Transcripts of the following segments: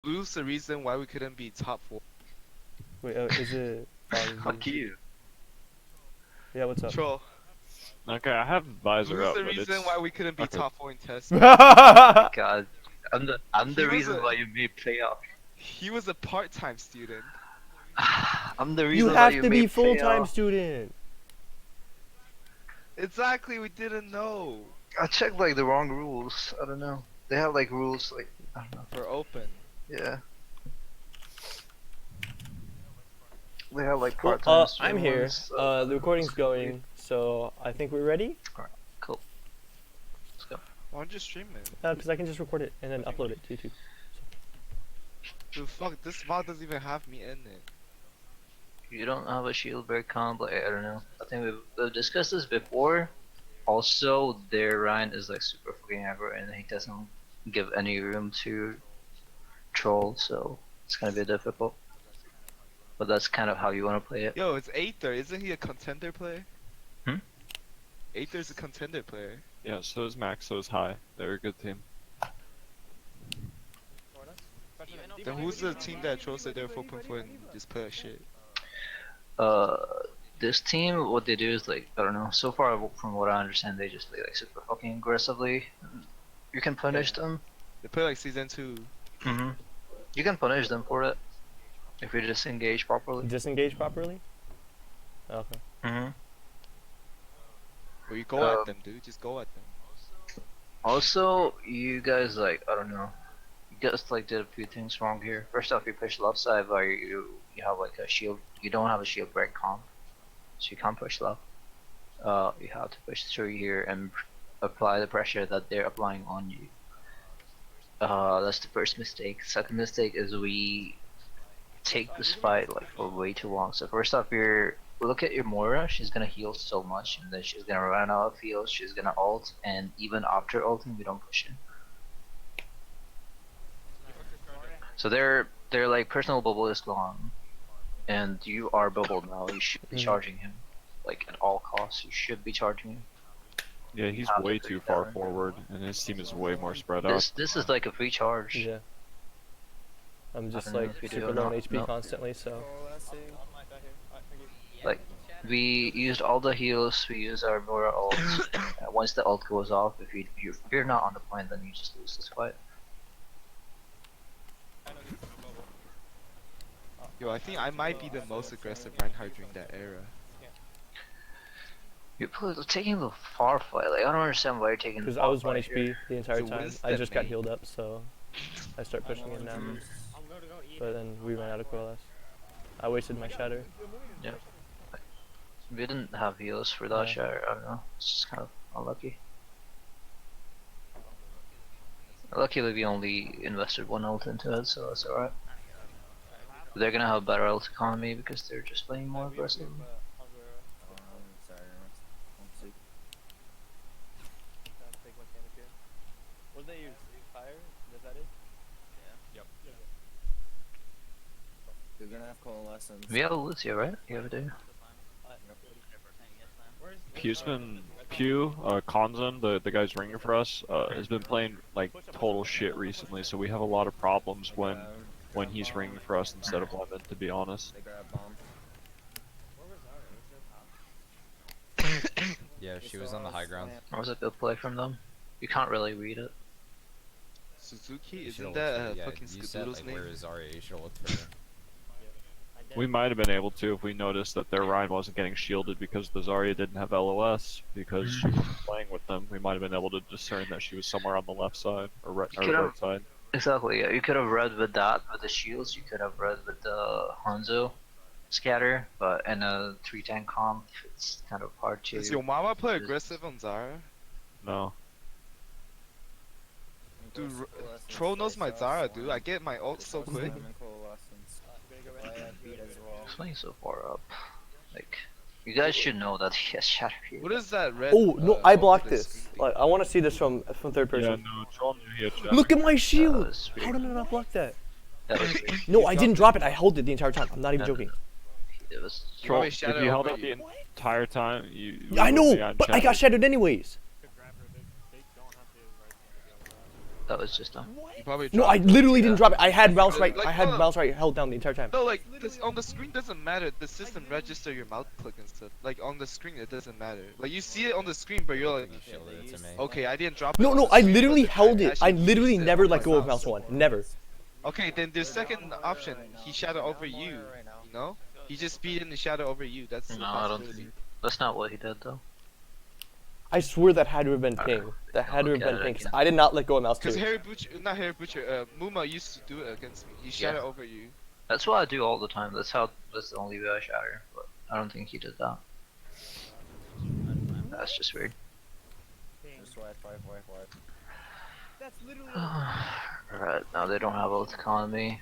Lose the reason why we couldn't be top 4. Wait, is it? Fuck you. Yeah, what's up? Troll. Okay, I have visor Lose up, the but reason it's why we couldn't be okay. top 4 in test. God, I'm the He was reason a- why you made playoff. He was a part-time student. I'm the You reason why have you to be made full-time playoff. student. Exactly, we didn't know. I checked like the wrong rules. I don't know. They have like rules like I don't know. For open. Yeah. They have like Well, part-time. I'm here. students, so The recording's it's gonna be- going, so I think we're ready. Cool. Let's go. Why don't you stream it? Because I can just record it and then upload it to YouTube. Dude, fuck, this VOD doesn't even have me in it. You don't have a shield break comp, like I don't know. I think we've discussed this before. Also, their Ryan is like super fucking aggro and he doesn't give any room to troll, so it's gonna be difficult. But that's kind of how you want to play it. Yo, it's Aether. Isn't he a contender player? Hmm? Aether's a contender player. Yeah, so is Max, so is High. They're a good team. Then who's the team that Troll said they're 4.4 and just put up shit? This team, what they do is like I don't know. So far, from what I understand, they just play like super fucking aggressively. You can punish them. They play like season 2. Mhm. You can punish them for it if you just engage properly. Disengage properly? Okay. Mhm. Or you go at them, dude. Just go at them. Also, you guys like I don't know. You guys like did a few things wrong here. First off, you push left side while you have like a shield. You don't have a shield break comp, so you can't push left. You have to push through here and apply the pressure that they're applying on you. That's the first mistake. Second mistake is we take this fight like for way too long. So first off, look at your Moira. She's gonna heal so much, and then she's gonna run out of heals. She's gonna ult, and even after ulting, we don't push in. So their like personal bubble is gone, and you are bubbled now. You should be charging him, like at all costs. You should be charging him. Yeah, he's Have way to too do far that. forward, and his team is way more spread out. This is like a free charge. Yeah. I'm just don't know like if you do super or low on not. HP No. constantly, so. Like we used all the heals. We used our Moira ult. Once the ult goes off, if you're not on the point, then you just lose this fight. Yo, I think I might be the most aggressive Reinhardt during that era. You're taking the far fight. Like I don't understand why you're taking. Because the I far was 1 fight HP here. the entire So time. I Winston just got mate. healed up, so I start pushing him now. But then we ran out of coalesce. I wasted my shatter. We didn't have heals for that Yeah. shot. I don't know. It's just kind of unlucky. Luckily, we only invested one ult into it, so that's alright. They're gonna have better ult economy because they're just playing more aggressive. What did they use? Fire? Is that it? They're gonna have coalescence. We have a Lucio, right? You have a do. Konzen, the guy's ringing for us, has been playing like total shit recently, so we have a lot of problems when he's ringing for us instead of Lemon, to be honest. They grab bomb. Yeah, she was on the high ground. That was a good play from them. You can't really read it. Suzuki? You Isn't should've that looked for- yeah, fucking you said, Skadoodle's like, name? where is Zarya? You should've looked for her. We might have been able to if we noticed that their Ryan wasn't getting shielded because the Zarya didn't have LOS, because she wasn't playing with them. We might have been able to discern that she was somewhere on the left side, or right, You could've- right side. Exactly. Yeah. You could have read with that with the shields. You could have read with the Hanzo scatter, but in a 3-tank comp, it's kind of hard to. Does your mama play aggressive on Zara? No. Dude, Troll knows my Zara, dude. I get my ult so quick. He's playing so far up. Like, you guys should know that he has shatter here. What is that red? Oh no! I ult blocked with the this. screen Like I want to see this from third Yeah, person. no, Troll knew he had shatter. Look at my shield! was How did I not block that? That was weird. No, I didn't drop it. I held it the entire time. I'm not even No, no, joking. It was. Troll, Probably if shatter you held over up the you. entire time, you. I would know, be on but I got shatter. shattered anyways. That was just done. You probably No, I dropped it. literally didn't Yeah. drop it. I had mouse right. Like, I had no. mouse right held down the entire time. No, like this on the screen doesn't matter. The system register your mouse click and stuff. Like on the screen, it doesn't matter. Like you see it on the screen, but you're like, You shielded it to me. okay, I didn't drop it. No, on no, the I screen, literally but held it. I actually literally used it never on let my go of mouse one. Never. Okay, then the second option, he shadowed over you. You know, he just speed in the shadow over you. That's a No, I don't possibility. think. That's not what he did though. I swear that had to have been ping. That had to have look been at it ping. 'Cause again. I did not let go of mouse Because two. Harry Butcher, not Harry Butcher, Muma used to do it against me. He shadow over you. That's what I do all the time. That's the only way I shatter. But I don't think he did that. That's just weird. Just wipe. Alright, now they don't have ult economy.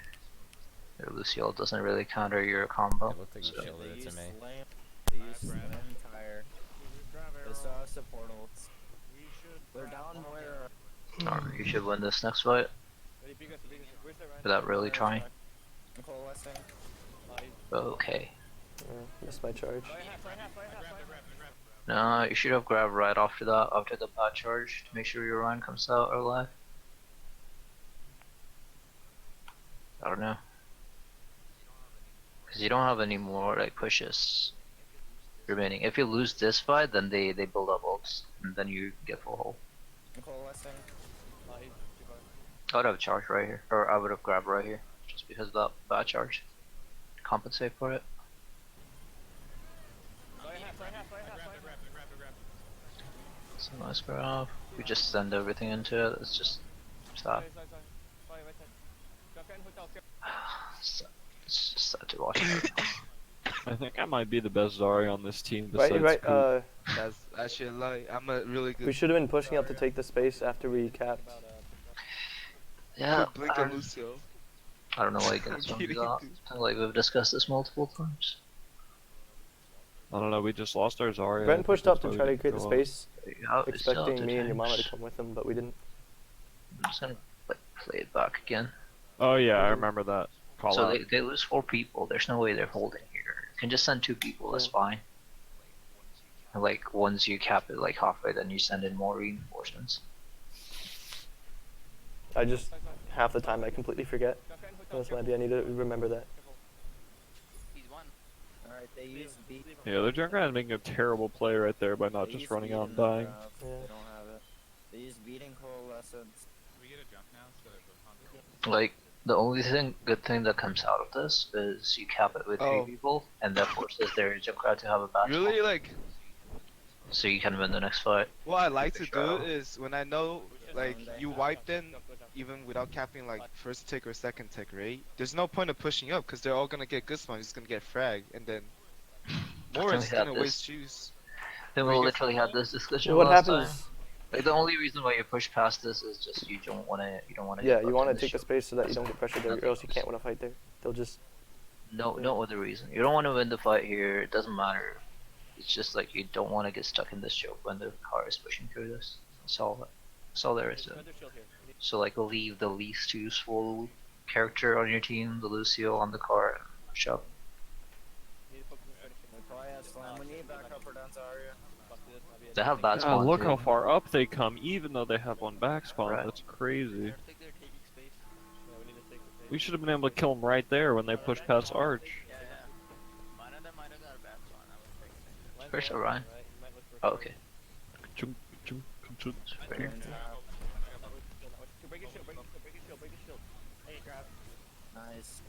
Your Lucio doesn't really counter your combo. It looked like you so- shielded it to me. They used slam tire. They saw support ults. They're down Moira. You should win this next fight without really trying. Coalescing. Okay. Missed my charge. No, you should have grabbed right after that, after the bad charge, to make sure your Ryan comes out alive. I don't know. Because you don't have any more like pushes remaining. If you lose this fight, then they build up ults, and then you get full hold. Coalescing. I would have charged right here, or I would have grabbed right here, just because of that bad charge. Compensate for it. So nice grab. We just send everything into it. It's just sad. It's just sad to watch. I think I might be the best Zarya on this team Right, besides right. Coop. That's actually like I'm a really good. We should have been pushing up to take the space after we capped. Yeah, good blink on Lucio. I don't know why you guys don't do that. Like we've discussed this multiple times. I don't know, we just lost our Zarya. Brent pushed up to That's try why to we create the didn't go up. space, Yeah, it's still expecting the me and your mama to times. come with him, but we didn't. I'm just gonna like play it back again. Oh yeah, I remember that. Call So out. they lose 4 people. There's no way they're holding here. You can just send 2 people. That's Yeah. fine. And like once you cap it like halfway, then you send in more reinforcements. I just half the time I completely forget. That's my idea. I need to remember that. Alright, they use beat. Yeah, the Junkrat making a terrible play right there by not They just use running beat out in and the dying. graph. Yeah. They don't have it. They use beating coalescence. Like the only good thing that comes out of this is you cap it with 3 Oh. people, and that forces their Junkrat to have a bad Really, like so you can win the next fight. what I like to Sure. do is when I know like you wipe them even without capping like first tick or second tick, right? There's no point of pushing up because they're all gonna get good spawn. It's gonna get frag, and then more think is we had gonna this. waste juice. Then Where we you get literally had this discussion What last happens? time. Like the only reason why you push past this is just you don't want to. Yeah, you want to take the space so that you don't get pressured there, or else you can't win a fight there. They'll just. No other reason. You don't want to win the fight here. It doesn't matter. It's just like you don't want to get stuck in this choke when the car is pushing through this. That's all there is to it. So like leave the least useful character on your team, the Lucio on the car, and push up. They probably have slam. We need backup for Danzaria. They have bad Ah, spawn look too. how far up they come, even though they have one back spawn. Right. That's crazy. We should have been able to kill them right there when they pushed past Arch. Where's Orion? Oh, okay. Chunk, chunk, chunk, chunk. Right here. Nice.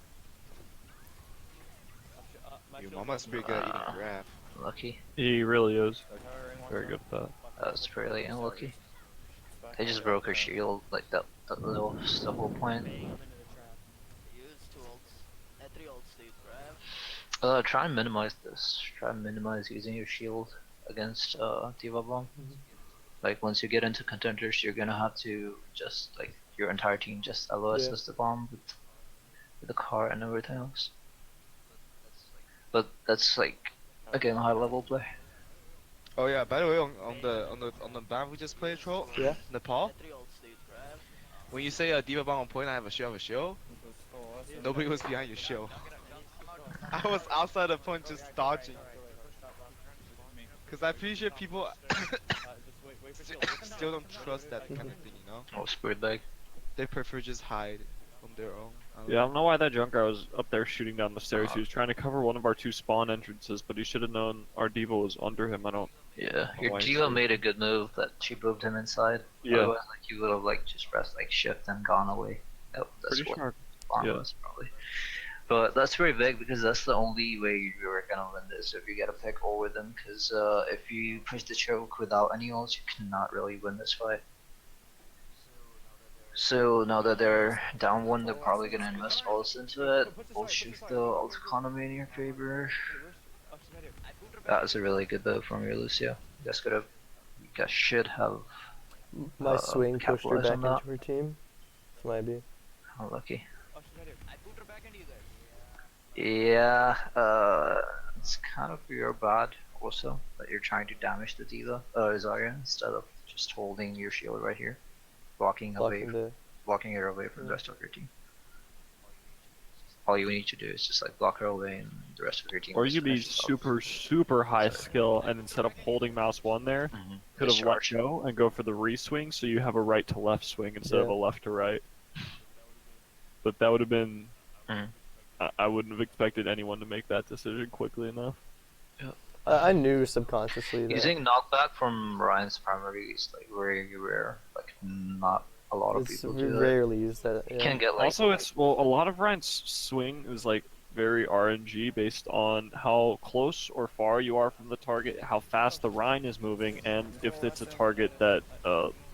Your mama's pretty good at eating grab. Lucky. He really is. Very good at that. That was pretty unlucky. They just broke her shield, like that little the whole point. Try and minimize this. Try and minimize using your shield against Diva Bomb. Like once you get into contenders, you're gonna have to just like your entire team just LOS Yeah. the bomb with the car and everything else. But that's like again high level play. Oh yeah, by the way, on the map we just played, Troll. Yeah. Nepal. When you say Diva Bomb on point, I have a shield. Nobody was behind your shield. I was outside the point just dodging. Cause I'm pretty sure people still don't trust that kind of thing, you know? Oh, Spirit Bag. They prefer just hide on their own. Yeah, I don't know why that Junkrat was up there shooting down the stairs. He was trying to cover one of our 2 spawn entrances, but he should have known our diva was under him. I don't. Yeah, Oh, your I diva see. made a good move that she moved him inside. Yeah. Otherwise, like you would have like just pressed like shift and gone away. That's Pretty what sure. spawn yeah. was probably. But that's very big because that's the only way you're gonna win this if you get a pick over them. Because if you push the choke without any ults, you cannot really win this fight. So now that they're down 1, they're probably gonna invest ults into it. We'll shift the ult economy in your favor. That was a really good build from your Lucio. You guys should have. My swing pushed her capitalize back on that. into her team. This might be. Oh, lucky. Yeah, it's kind of your bad also that you're trying to damage the diva, Zarya, instead of just holding your shield right here, blocking her away from the rest of your team. All you need to do is just like block her away, and the rest of your team. Or just you could be finishes off. super high skill, and instead of holding mouse 1 there, could have let Discharge. go and go for the re-swing, so you have a right to left swing instead of Yeah. a left to right. But that would have been. Mhm. I wouldn't have expected anyone to make that decision quickly enough. I knew subconsciously that Using knockback from Ryan's primary is like very rare. Like not a lot of it's people do that. rarely used that. You Yeah. can get like Also, it's a lot of Ryan's swing is like very RNG based on how close or far you are from the target, how fast the Rhine is moving, and if it's a target that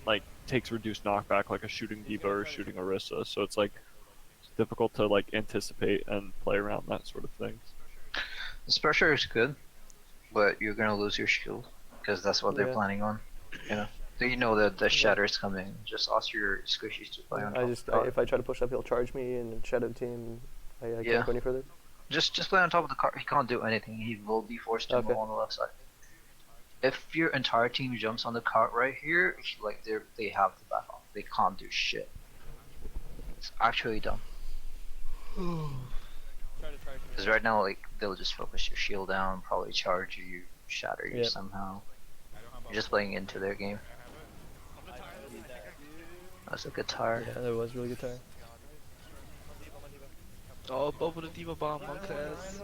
like takes reduced knockback, like a shooting Diva or shooting Orisa. So it's like difficult to like anticipate and play around that sort of thing. this pressure is good, but you're gonna lose your shield because that's what they're Yeah. planning on. You know, so you know that the shatter is coming. Just ask your squishies to play on top. If I try to push up, he'll charge me and shadow the team. I Yeah. can't go any further. Just play on top of the cart. He can't do anything. He will be forced to Okay. move on the left side. If your entire team jumps on the cart right here, like they have to back off. They can't do shit. It's actually dumb. Because right now, like they'll just focus your shield down, probably charge you, shatter you Yep. somehow. You're just playing into their game. That's a good tire. Yeah, that was really good time. Oh, bubble the diva bomb, monk ass.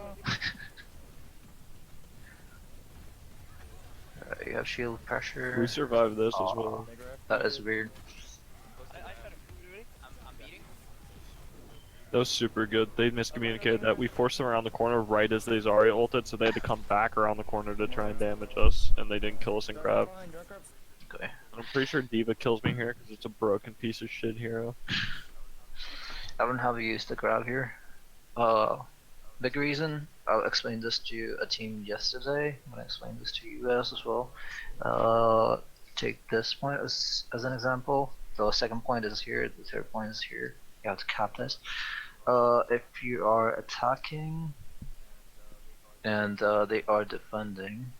You have shield pressure. We survived this as well. That is weird. That was super good. They miscommunicated that. We forced them around the corner right as they Zarya ulted, so they had to come back around the corner to try and damage us, and they didn't kill us in grab. Okay. I'm pretty sure Diva kills me here because it's a broken piece of shit hero. I don't have used the grab here. Big reason, I'll explain this to a team yesterday. I'm gonna explain this to you guys as well. Take this point as an example. The second point is here, the third point is here. You have to cap this. If you are attacking and they are defending,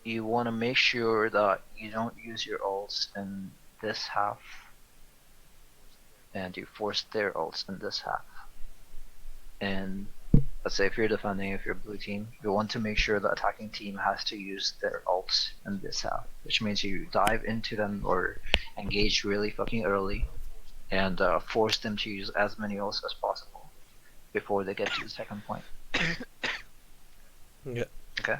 you want to make sure that you don't use your ults in this half and you force their ults in this half. And let's say if you're defending, if you're blue team, you want to make sure the attacking team has to use their ults in this half, which means you dive into them or engage really fucking early and force them to use as many ults as possible before they get to the second point. Yeah. Okay.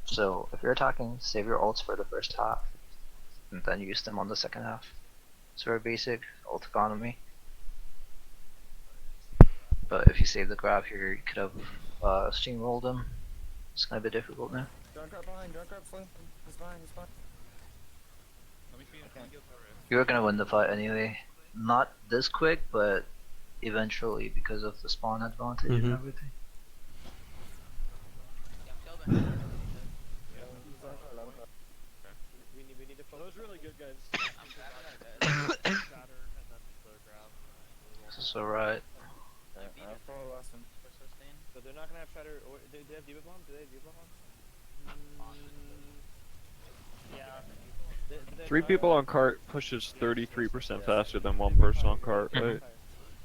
So if you're attacking, save your ults for the first half, and then use them on the second half. It's very basic ult economy. But if you save the grab here, you could have steamrolled them. It's gonna be difficult now. Don't grab behind, don't grab flank. He's fine, he's fine. You're gonna win the fight anyway. Not this quick, but eventually because of the spawn advantage and Mhm. everything. Those really good guys. This is alright. I'll follow the last one. So they're not gonna have Shatter. Or, do they have Diva Bomb? Do they have Diva Bomb? Yeah. 3 people on cart pushes 33% faster than 1 person on cart, right?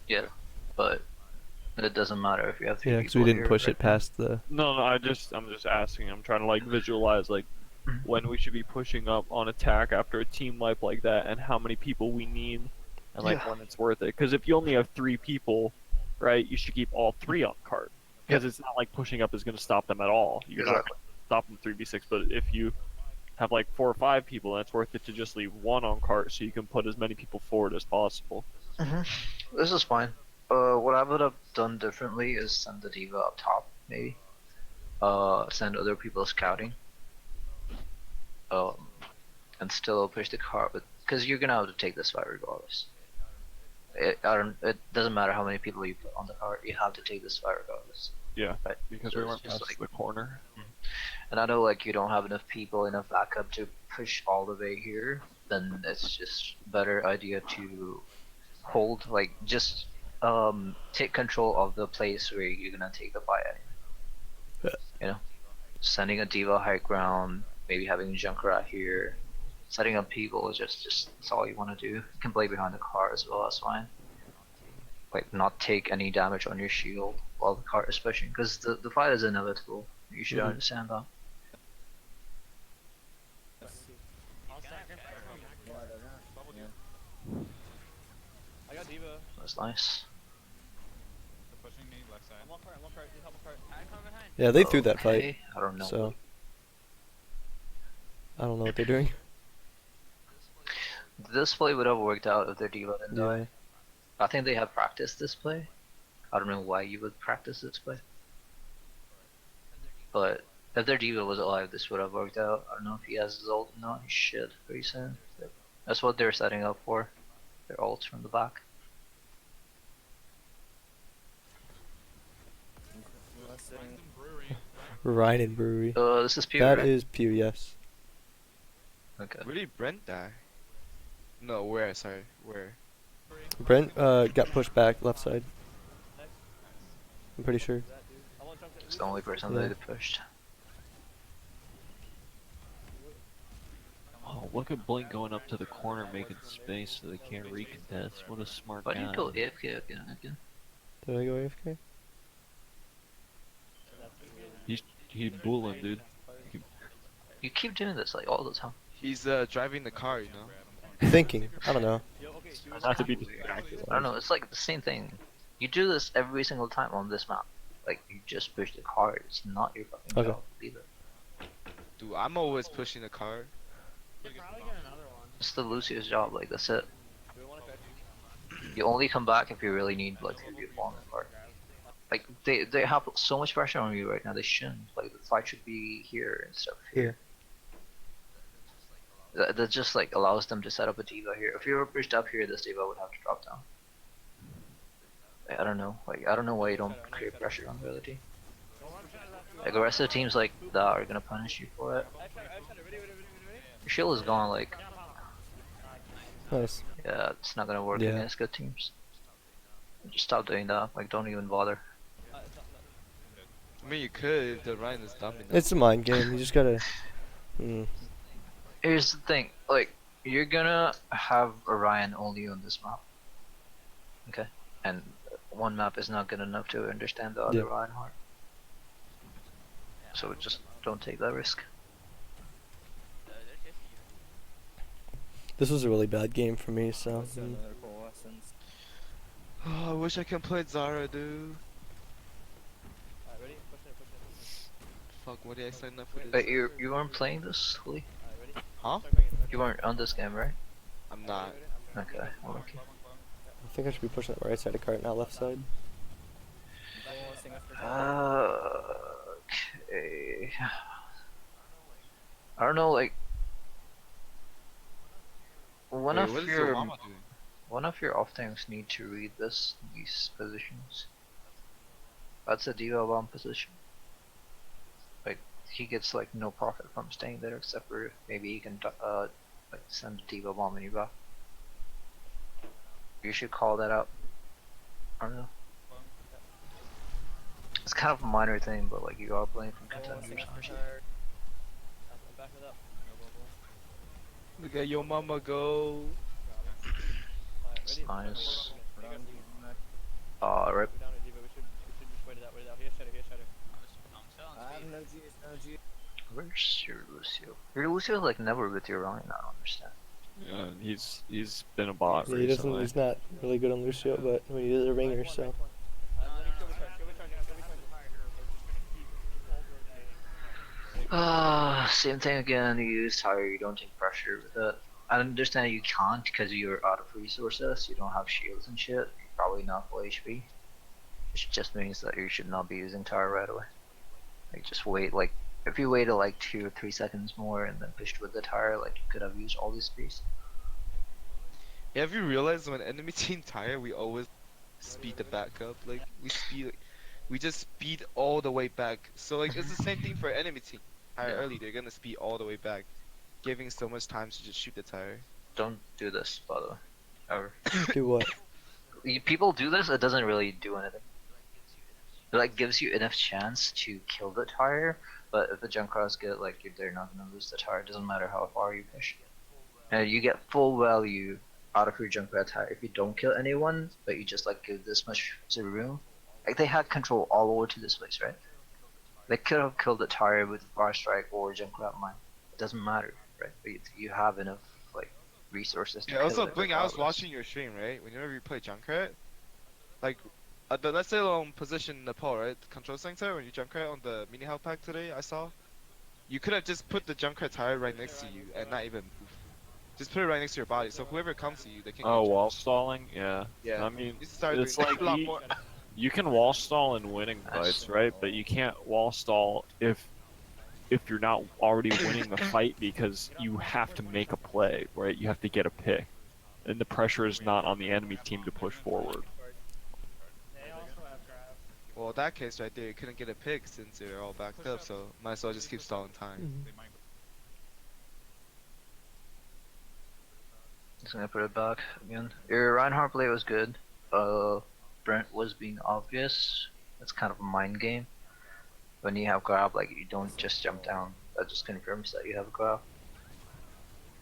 Yeah, but it doesn't matter if you have three Yeah, people because we didn't here, push right? it past the. No, I'm just asking. I'm trying to like visualize like when we should be pushing up on attack after a team wipe like that, and how many people we need, and like Yeah. when it's worth it. Because if you only have 3 people, right, you should keep all 3 on cart. Because it's not like pushing up is going to stop them at all. You're not Exactly. going to stop them 3v6, but if you have like 4 or 5 people, then it's worth it to just leave 1 on cart so you can put as many people forward as possible. This is fine. What I would have done differently is send the diva up top, maybe. Send other people scouting. And still push the cart, but because you're gonna have to take this fight regardless. It doesn't matter how many people you put on the cart. You have to take this fight regardless. Yeah, Right. because So we it's weren't just past like- the corner. And I know like you don't have enough people, enough backup to push all the way here. Then it's just better idea to hold, like just take control of the place where you're gonna take the fight. You know, sending a diva high ground, maybe having Junkrat here, setting up people is just that's all you want to do. You can play behind the car as well, that's fine. Like not take any damage on your shield while the car is pushing, because the fight is inevitable. You should understand that. I got Diva. That's nice. Yeah, they threw that fight, Okay, I don't know. so I don't know what they're doing. This play would have worked out if their diva didn't Yeah. die. I think they have practiced this play. I don't know why you would practice this play. But if their diva was alive, this would have worked out. I don't know if he has his ult or not. He should pretty soon. That's what they're setting up for. Their ults from the back. Ryan and Brewery. This is pure. That right? is pure, yes. Okay. Where did Brent die? No, where? Sorry, where? Brent got pushed back left side. I'm pretty sure. It's the only person Yeah. that they pushed. Oh, look at Blink going up to the corner making space so they can't recontest. What a smart Why do you guy. go AFK again? Did I go AFK? He's bullying, dude. You keep doing this like all the time. He's driving the car, you know. Thinking. I don't know. Not to be Weird. distracted. I don't know, it's like the same thing. You do this every single time on this map. Like, you just push the card. It's not your fucking Okay. job either. Dude, I'm always pushing the car. It's the Lucius job, like, that's it. You only come back if you really need, like, to be on the card. Like, they have so much pressure on you right now, they shouldn't. Like, the fight should be here instead of here. That just, like, allows them to set up a diva here. If you were pushed up here, this diva would have to drop down. I don't know. Like, I don't know why you don't create pressure on the other team. Like, aggressive teams like that are gonna punish you for it. Your shield is gone, like, Nice. yeah, it's not gonna work Yeah. against good teams. Just stop doing that. Like, don't even bother. I mean, you could if the Ryan is dumb enough. It's a mind game. You just gotta. Here's the thing, like, you're gonna have Orion only on this map. Okay? And one map is not good enough to understand the other Yeah. Reinhardt. So just don't take that risk. This was a really bad game for me, so. Oh, I wish I could play Zara, dude. Fuck, what did I sign up for this? But you weren't playing this, Lee? Huh? You weren't on this game, right? I'm not. Okay, well, okay. I think I should be pushing the right side of cart, not left side. Okay. I don't know, like, one Wait, of what is your Obama doing? one of your off tanks need to read these positions. That's a diva bomb position. Like, he gets like no profit from staying there except for maybe he can like send a diva bomb in your back. You should call that out. I don't know. It's kind of a minor thing, but like you are playing from contenders. Look at your mama go. It's nice. Rip. I have no G, no G. Where's your Lucio? Your Lucio's like never with your Ryan, I don't understand. He's been a bot Yeah, he doesn't. recently. He's not really good on Lucio, but when he is a ringer, so. Same thing again, you use tire, you don't take pressure with it. I understand you can't because you're out of resources, you don't have shields and shit, you're probably not full HP. Which just means that you should not be using tire right away. Like just wait, like if you waited like 2 or 3 seconds more and then pushed with the tire, like you could have used all this space. Yeah, have you realized when enemy team tire, we always speed the back up? Like we just speed all the way back. So like it's the same thing for enemy team. Tire Yeah. early, they're gonna speed all the way back, giving so much time to just shoot the tire. Don't do this, by the way. Ever. Do what? People do this, it doesn't really do anything. It like gives you enough chance to kill the tire, but if the Junkrat's get like they're not gonna lose the tire, it doesn't matter how far you push. And you get full value out of your Junkrat tire if you don't kill anyone, but you just like give this much room. Like they had control all over to this place, right? They could have killed the tire with Fire Strike or Junkrat mine. It doesn't matter, right? But you have enough like resources to Yeah, kill also it Blink, I was regardless. watching your stream, right? Whenever you play Junkrat, like let's say on position Nepal, right? The control center when you Junkrat on the mini health pack today, I saw. You could have just put the Junkrat tire right next to you and not even move. Just put it right next to your body, so whoever comes to you, they can. Oh, get wall stalling? Yeah. Yeah. I mean, You start it's doing like a lot you- more. you can wall stall in winning Nice. fights, right? But you can't wall stall if you're not already winning the fight because you have to make a play, right? You have to get a pick, and the pressure is not on the enemy team to push forward. Well, in that case right there, you couldn't get a pick since they're all backed up, so might as well just keep stalling time. Mhm. Just gonna put it back again. Your Reinhardt play was good. Brent was being obvious. It's kind of a mind game. When you have grab, like you don't just jump down. That just confirms that you have a grab.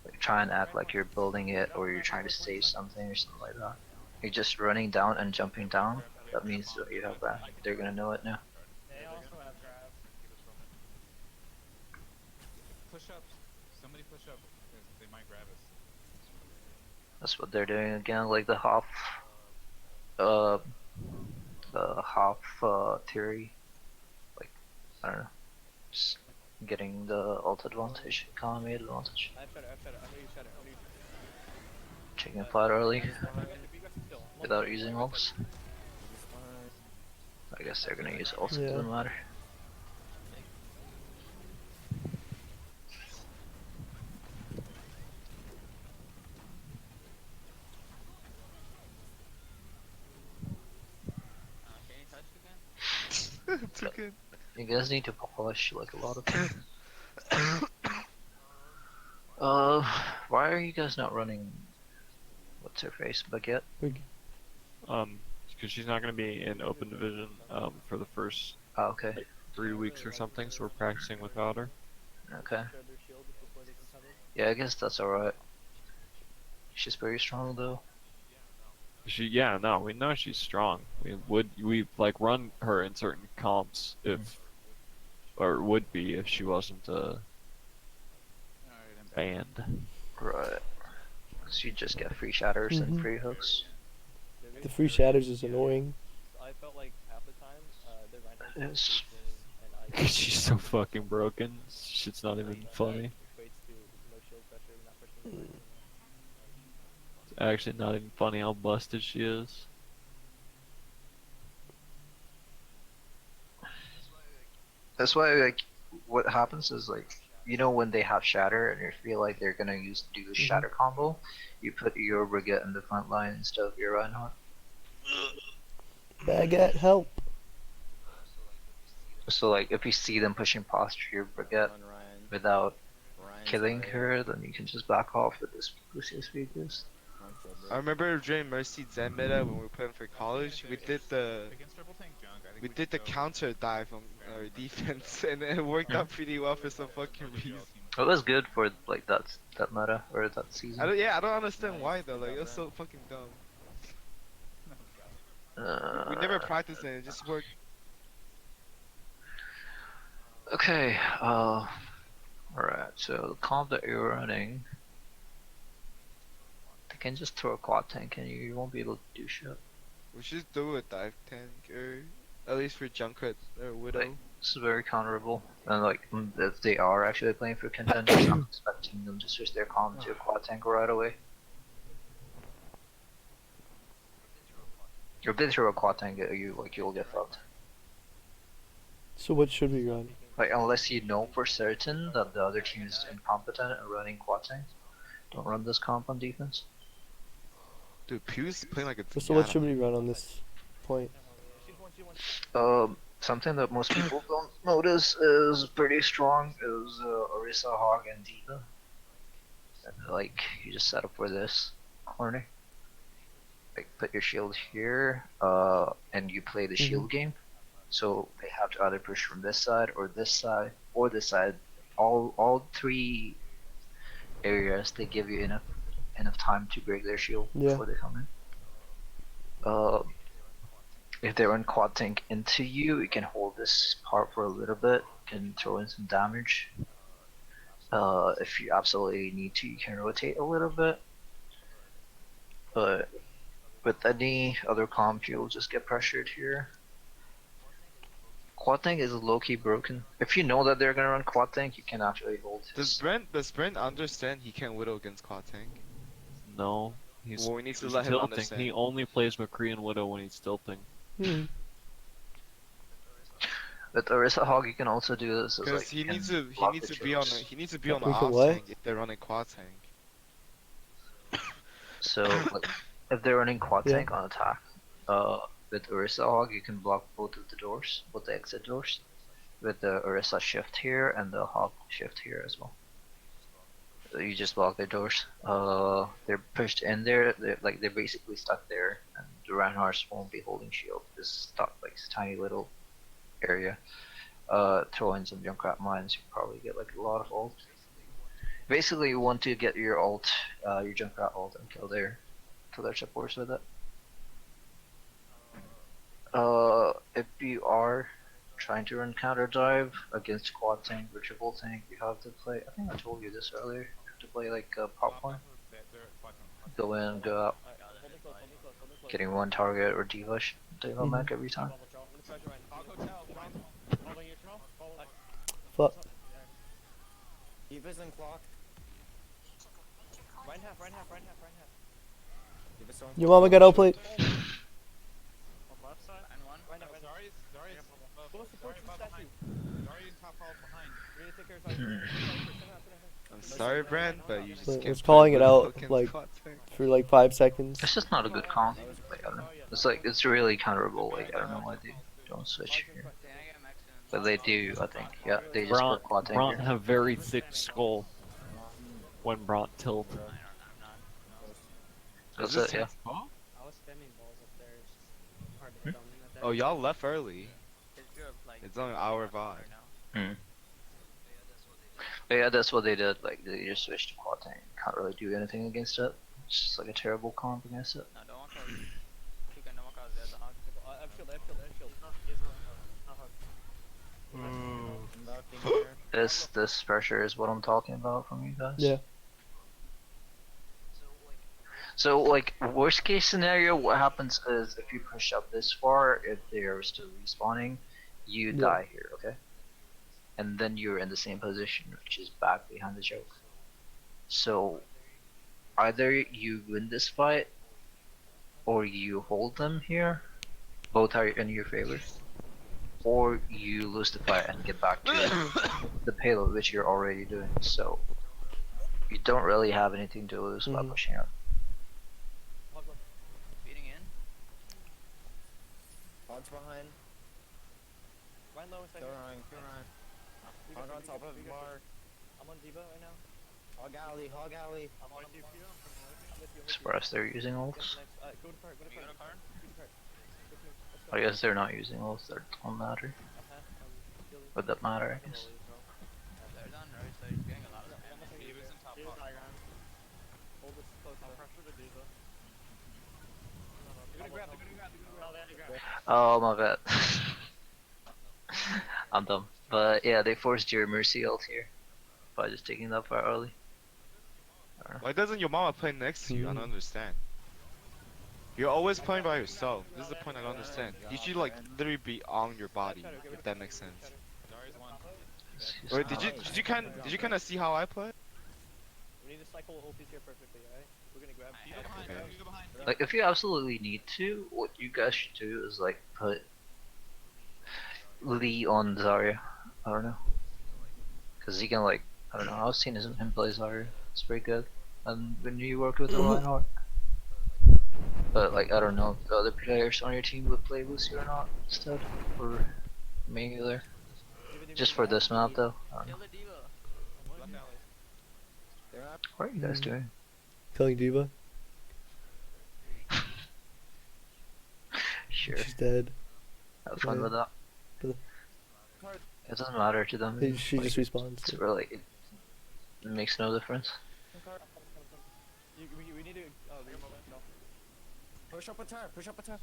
Like try and act like you're building it or you're trying to save something or something like that. You're just running down and jumping down. That means that you have grab. They're gonna know it now. Push up. Somebody push up. They might grab us. That's what they're doing again. Like the half theory. Like I don't know. Just getting the ult advantage, economy advantage. Taking a fight early without using ults. I guess they're gonna use ults, it Yeah. doesn't matter. Too good. You guys need to polish like a lot of things. Why are you guys not running what's her face baguette? Because she's not going to be in open division for the first Oh, okay. 3 weeks or something, so we're practicing without her. Okay. Yeah, I guess that's alright. She's very strong though. Yeah, no, we know she's strong. We like run her in certain comps if, or would be if she wasn't Alright, I'm back. banned. Right. So you just get free shatters and Mhm. free hooks. The free shatters is annoying. I felt like half the time, the Reinhardt Yes. and I She's so fucking broken. Shit's not even funny. equates to no shield pressure, not pushing the It's actually not even funny how busted she is. That's why like what happens is like you know when they have shatter and you feel like they're gonna do a shatter combo, you put your brigade in the front line instead of your Reinhardt. Baguette, help! So like if you see them pushing past your brigade On Ryan. without Ryan's killing fire. her, then you can just back off with this Lucio speed boost. On Silver. I remember during Mercy Zen meta when we were playing for college, we did the Against triple tank junk, I think we should did the go counter dive on our defense, and it worked out pretty well for some fucking reason. It was good for like that meta or that season. I don't understand why though. Like it's so fucking dumb. We never practiced it. It just worked. Okay, Alright, so the comp that you're running, they can just throw a quad tank and you won't be able to do shit. We should do a dive tank, or at least for Junkrat or Widow. Like, this is very counterable. And like, if they are actually playing for contenders, I'm expecting them to switch their comp to a quad tank right away. If they throw a quad tank at you, like, you'll get fucked. So what should we run? Like, unless you know for certain that the other team is incompetent at running quad tanks, don't run this comp on defense. Dude, Pew's playing like a So what should we run on this point? Something that most people don't notice is pretty strong is Orisa, Hog, and Diva. And, like, you just set up for this corner. Like, put your shield here, and you play the shield game. So they have to either push from this side, or this side, or this side. All three areas, they give you enough time to break their shield before they come in. If they run quad tank into you, you can hold this part for a little bit, can throw in some damage. If you absolutely need to, you can rotate a little bit. But with any other comp, you'll just get pressured here. Quad tank is low-key broken. If you know that they're gonna run quad tank, you can actually hold his. Does Brent understand he can't Widow against quad tank? No, he's Well, we need to he's let him tilting. understand. He only plays McCree and Widow when he's tilting. Hmm. With Orisa Hog, you can also do this. Because Like, he you needs can to block the be on chokes. he needs to be on the We can off what? tank if they're running quad tank. So, like, if they're running quad Yeah. tank on attack, with Orisa Hog, you can block both of the doors, both the exit doors, with the Orisa shift here and the Hog shift here as well. So you just block their doors. They're pushed in there. They're basically stuck there, and the Reinhardts won't be holding shield. This is stuck like this tiny little area. Throw in some Junkrat mines, you probably get like a lot of ult. Basically, you want to get your ult, your Junkrat ult, and kill their supports with it. If you are trying to run counter dive against quad tank or triple tank, you have to play. I think I told you this earlier. You have to play like popcorn. Go in, go out, getting one target or Diva mech every time. Fuck. Diva's in clock. Right half. Diva's throwing Your mama got outplayed. Left side and one. Zarya's top hall behind. I'm sorry, Brent, but you just But can't. was play calling it Widow out, against like- quad tank. For like 5 seconds. It's just not a good comp. Like, I don't know. It's like it's really counterable. Like I don't know why they don't switch here, but they do. I think. Yeah, they just put quad tank Bront here. have very thick skull when Bront tilt. That's Is this it. Yeah. Saints Paw? I was spamming balls up there. It's just hard to hit on them at that. Oh, y'all left early. It's only an hour vibe. But yeah, that's what they did. Like they just switched to quad tank. Can't really do anything against it. It's just like a terrible comp against it. No, don't walk out. Chica, don't walk out. There's a hog. F shield. This pressure is what I'm talking about from you guys. Yeah. So like worst case scenario, what happens is if you push up this far, if they're still respawning, you Yeah. die here, okay? And then you're in the same position, which is back behind the choke. So either you win this fight, or you hold them here. Both are in your favor. Or you lose the fight and get back to the payload, which you're already doing. So you don't really have anything to lose by Mhm. pushing up. Feeding in. Hog's behind. Right low inside. Go Ryan. Hog on top of the bar. I'm on Diva right now. Hog alley. I'm on DP. Surprised they're using ults. Go to cart. I guess they're not using ults, that don't matter. Would that matter, I guess? They're done, right? So he's getting a lot of spam. Diva's in top hall. Hold this close. I'll pressure the Diva. They're gonna grab. Oh, my bad. I'm dumb. But yeah, they forced your Mercy ult here. by just taking that far early. Why doesn't your mama play next to you? I don't understand. You're always playing by yourself. This is the point I don't understand. You should like literally be on your body, if that makes sense. Zarya's one. Excuse Wait, me. did you kind of see how I play? We need to cycle ultis here perfectly, alright? We're gonna grab. You go behind, Okay. you go behind. Like, if you absolutely need to, what you guys should do is like put Lee on Zarya. I don't know, cause he can like, I don't know. I've seen him play Zarya. It's pretty good. And when you work with the Reinhardt. But like, I don't know if the other players on your team would play Lucy or not instead, or maybe there. Just for this map though. I don't know. Kill the diva. Left alley. They're not. What are you guys doing? Killing Diva. Sure, She's dead. have fun Yeah. with that. But- It doesn't matter to them. She just Like, respawns. it's really, it makes no difference. We need to. Push up a turn. Push up a turn.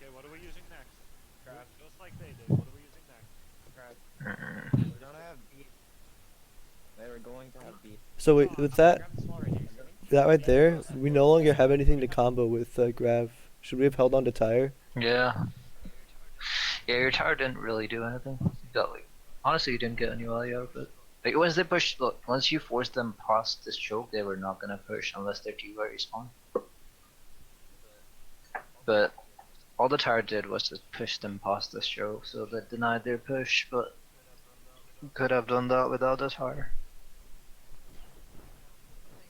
Okay, what are we using next? Just like they did, what are we using next? We're gonna have beat. They were going to have beat. So wait, with that right there, we no longer have anything to combo with Grav. Should we have held on to Tire? Yeah. Yeah, your tower didn't really do anything. You got like, honestly, you didn't get any value out of it. Like once they push, look, once you forced them past this choke, they were not gonna push unless their diva respawn. But all the tower did was just push them past this choke, so that denied their push. But could have done that without the tower.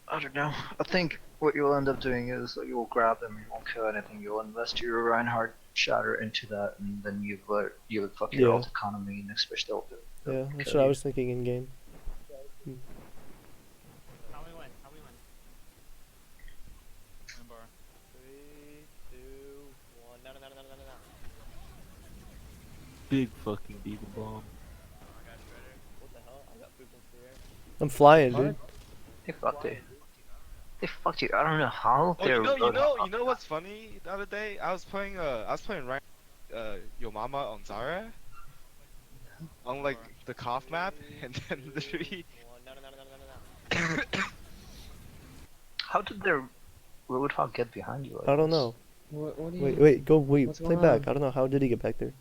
I don't know. I think what you'll end up doing is that you'll grab them, you won't kill anything, you'll invest your Reinhardt shatter into that, and then you would fuck your Yeah. ult economy and switch the ult. Yeah, that's kill what I you. was thinking in game. How we win? How we win? Win bar. 3, 2, 1. No. Big fucking Diva bomb. What the hell? I got pooped into the air. I'm flying, dude. They fucked you. They fucked you. I don't know how. Oh, you know what's funny? The other day, I was playing Ryan, Your Mama on Zarya, on like the cough map, and then literally. No. How did their Roadhog get behind you? Like I don't this? know. What do you? Wait, What's play going back. on? I don't know, how did he get back there?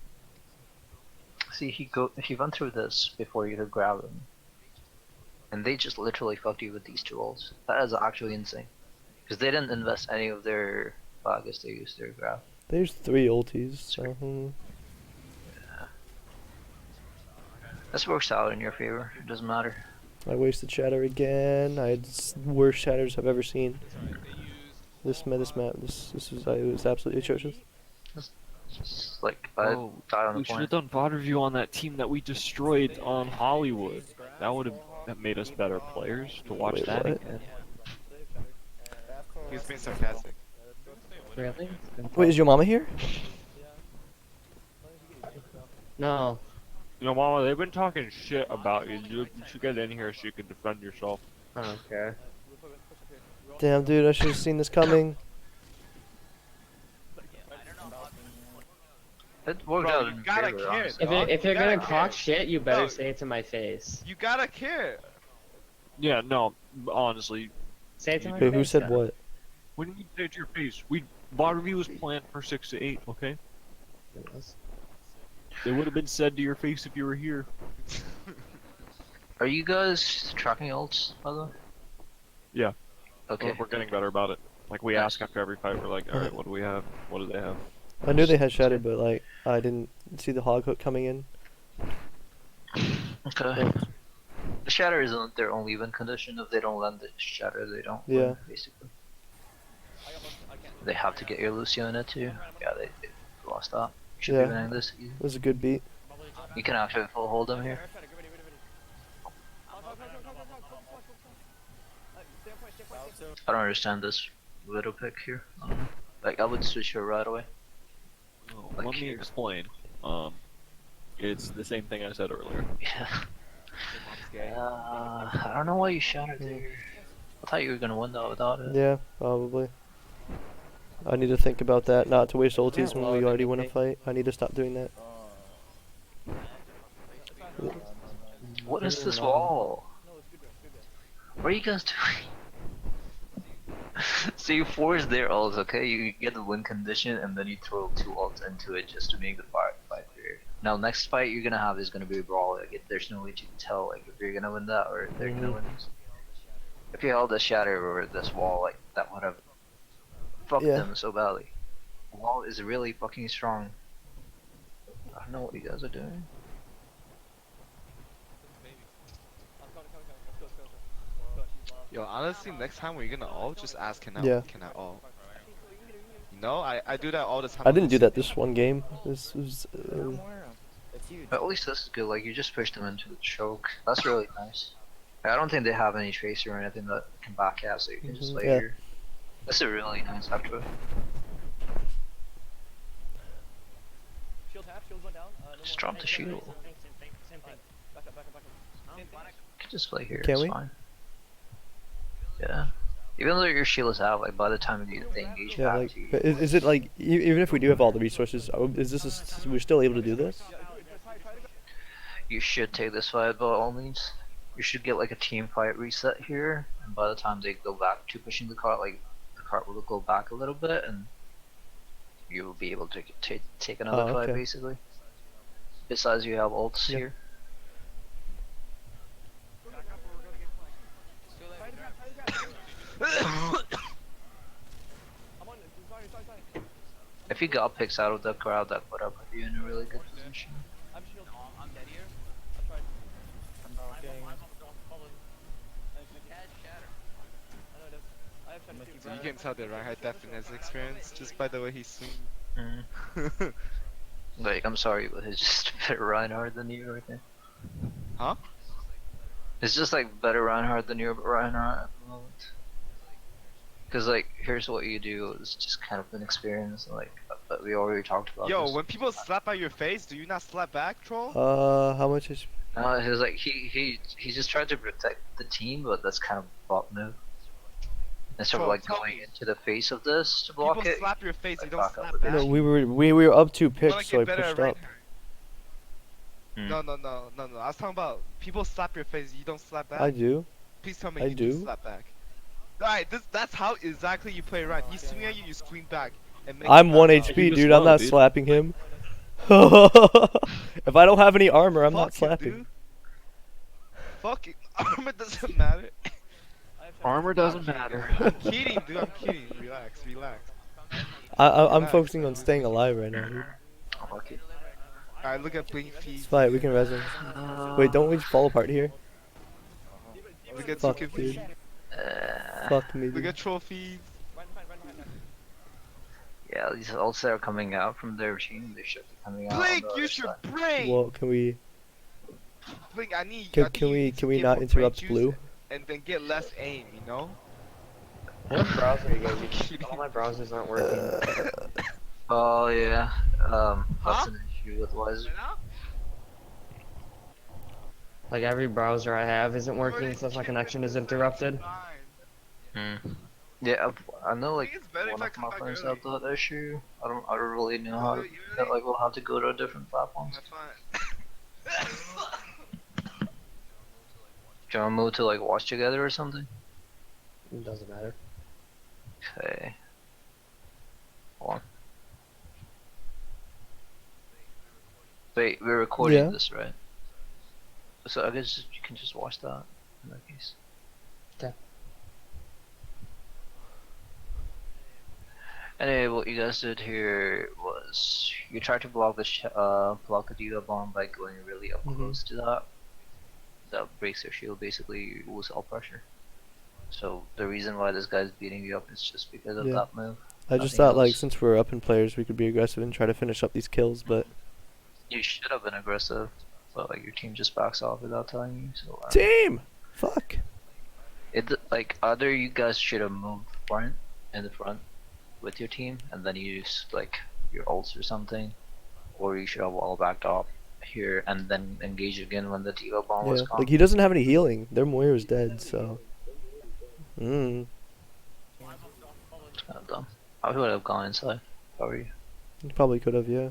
See, he went through this before you could grab him, and they just literally fucked you with these two ults. That is actually insane, because they didn't invest any of their. Well, I guess they used their grab. There's 3 ultis, so This works out in your favor. It doesn't matter. I wasted shatter again. I had worst shatters I've ever seen. That's alright. They used. This map, it was absolutely atrocious. Just like I Oh, died on we the should have point. done VOD review on that team that we destroyed on Hollywood. That would have made us better players to watch Wait, that what? again. He's being sarcastic. Really? Wait, is your mama here? No. You know, Mama, they've been talking shit about you. You should get in here so you can defend yourself. I don't care. Damn, dude, I should have seen this coming. It worked Bro, out you in your gotta favor, care, honestly. dog. If you're You gonna gotta talk care. shit, you better No. say it to my face. You gotta care. Yeah, no, honestly, Say it to my Wait, face. who said guys. what? when you say it to your face, VOD review was planned for 6 to 8, okay? It would have been said to your face if you were here. Are you guys tracking ults, by the way? Yeah. Okay. We're getting better about it. Like, we ask after every fight, we're like, alright, what do we have? What do they have? I knew they had shattered, but like, I didn't see the hog hook coming in. Okay. The shatter isn't their only win condition. If they don't land the shatter, they don't Yeah. win, basically. They have to get your Lucio in it too. Yeah, they lost that. Should Yeah. be winning this easy. It was a good beat. You can actually full hold them here. I don't understand this widow pick here. Like, I would switch her right away. Like Let me here. explain. It's the same thing I said earlier. Yeah. I don't know why you shattered there. I thought you were gonna win that without it. Yeah, probably. I need to think about that, not to waste ultis when we already win a fight. I need to stop doing that. What is this wall? What are you guys doing? So you force their ults, okay? You get the win condition and then you throw 2 ults into it just to make the fight fair. Now next fight you're gonna have is gonna be a brawl. Like there's no way to tell like if you're gonna win that or if they're gonna win this. If you held the shatter or this wall, like that would have fucked Yeah. them so badly. The wall is really fucking strong. I don't know what you guys are doing. Yo, honestly, next time when you're gonna ult, just ask can I Yeah. ult? You know, I do that all the time. I didn't do that this one game. This was. It's huge. But at least this is good. Like you just push them into the choke. That's really nice. I don't think they have any tracer or anything that can back out, so you can just lay Yeah. here. That's a really nice outro. Shield half, shield went down. No Just more. drop the shield. Same thing. Back up. Same thing. You can just play here. Can it's we? fine. Yeah. Even though your shield is out, like by the time they engage Yeah, back like, to you. but is it like even if we do have all the resources, is this we're still able to do this? You should take this fight by all means. You should get like a team fight reset here, and by the time they go back to pushing the cart, like the cart will go back a little bit, and you will be able to take another Oh, fight okay. basically. Besides, you have ults Yeah. here. If you got picks out of the crowd, that would have put you in a really good position. I'm shield. No, I'm dead here. I tried. I'm shatter. I know it is. I have shatter too. You can tell that Reinhardt definitely has experience just by the way he swings. Mm. Like, I'm sorry, but it's just better Reinhardt than you right there. Huh? It's just like better Reinhardt than your Reinhardt at the moment. Cause like, here's what you do. It's just kind of an experience, like, but we already talked about Yo, this. when people slap at your face, do you not slap back, troll? How much is? He's like he just tried to protect the team, but that's kind of a bot move. Instead of Troll, like tell going me. into the face of this to block People it. slap your face, you like, don't back up slap with it. back. No, we were up 2 You wanna picks, so I get better pushed at up. Reinhardt? No. I was talking about people slap your face, you don't slap back. I do. Please tell me I you do do. slap back. Alright, that's how exactly you play Ryan. He swing at you, you scream back. And make I'm him 1 pass out. HP, was dude. I'm slow, not dude. slapping him. If I don't have any armor, I'm not Fuck him, slapping. dude. Fuck it. Armor doesn't matter. Armor doesn't matter. I'm kidding, dude. I'm kidding. Relax. I'm Relax. focusing on staying alive right now, dude. Okay. Alright, look at Blink feet. It's fine. We can res him. Wait, don't we just fall apart here? Look at Fuck, Tukin dude. feet. Fuck me, Look dude. at trophies. Yeah, these ults that are coming out from their team, they should be coming out. on Blink, the other use your side. brain. Well, can we Blink, I need. can, I can need we you can to we get not more interrupt brain blue? juice and then get less aim, you know? What browser are you guys I'm using? kidding. All my browsers aren't working. Oh yeah, that's Huh? an issue with Wise. Like every browser I have isn't working Already since my kicked connection it, is it's interrupted. Yeah, I know like think it's better one if I of come my back friends early. have that issue. I don't really know how to. You That, really? like we'll have to go to different platforms. That's fine. Do you want to move to like watch together or something? It doesn't matter. Okay. Hold on. Wait, we're recording Yeah. this, right? So I guess you can just watch that in that case. Okay. Anyway, what you guys did here was you tried to block the block the Diva bomb by going really up Mhm. close to that. That breaks their shield. Basically, you lose all pressure. So the reason why this guy's beating you up is just because of Yeah. that move. I just Nothing thought like else. since we're up in players, we could be aggressive and try to finish up these kills, but You should have been aggressive, but like your team just backs off without telling you. So team, fuck. like either you guys should have moved front in the front with your team, and then you use like your ults or something, or you should have all backed off here and then engage again when the Diva bomb was Yeah, gone. like he doesn't have any healing. Their Moira is dead, so. It's kind of dumb. I would have gone inside. How are you? You probably could have, yeah.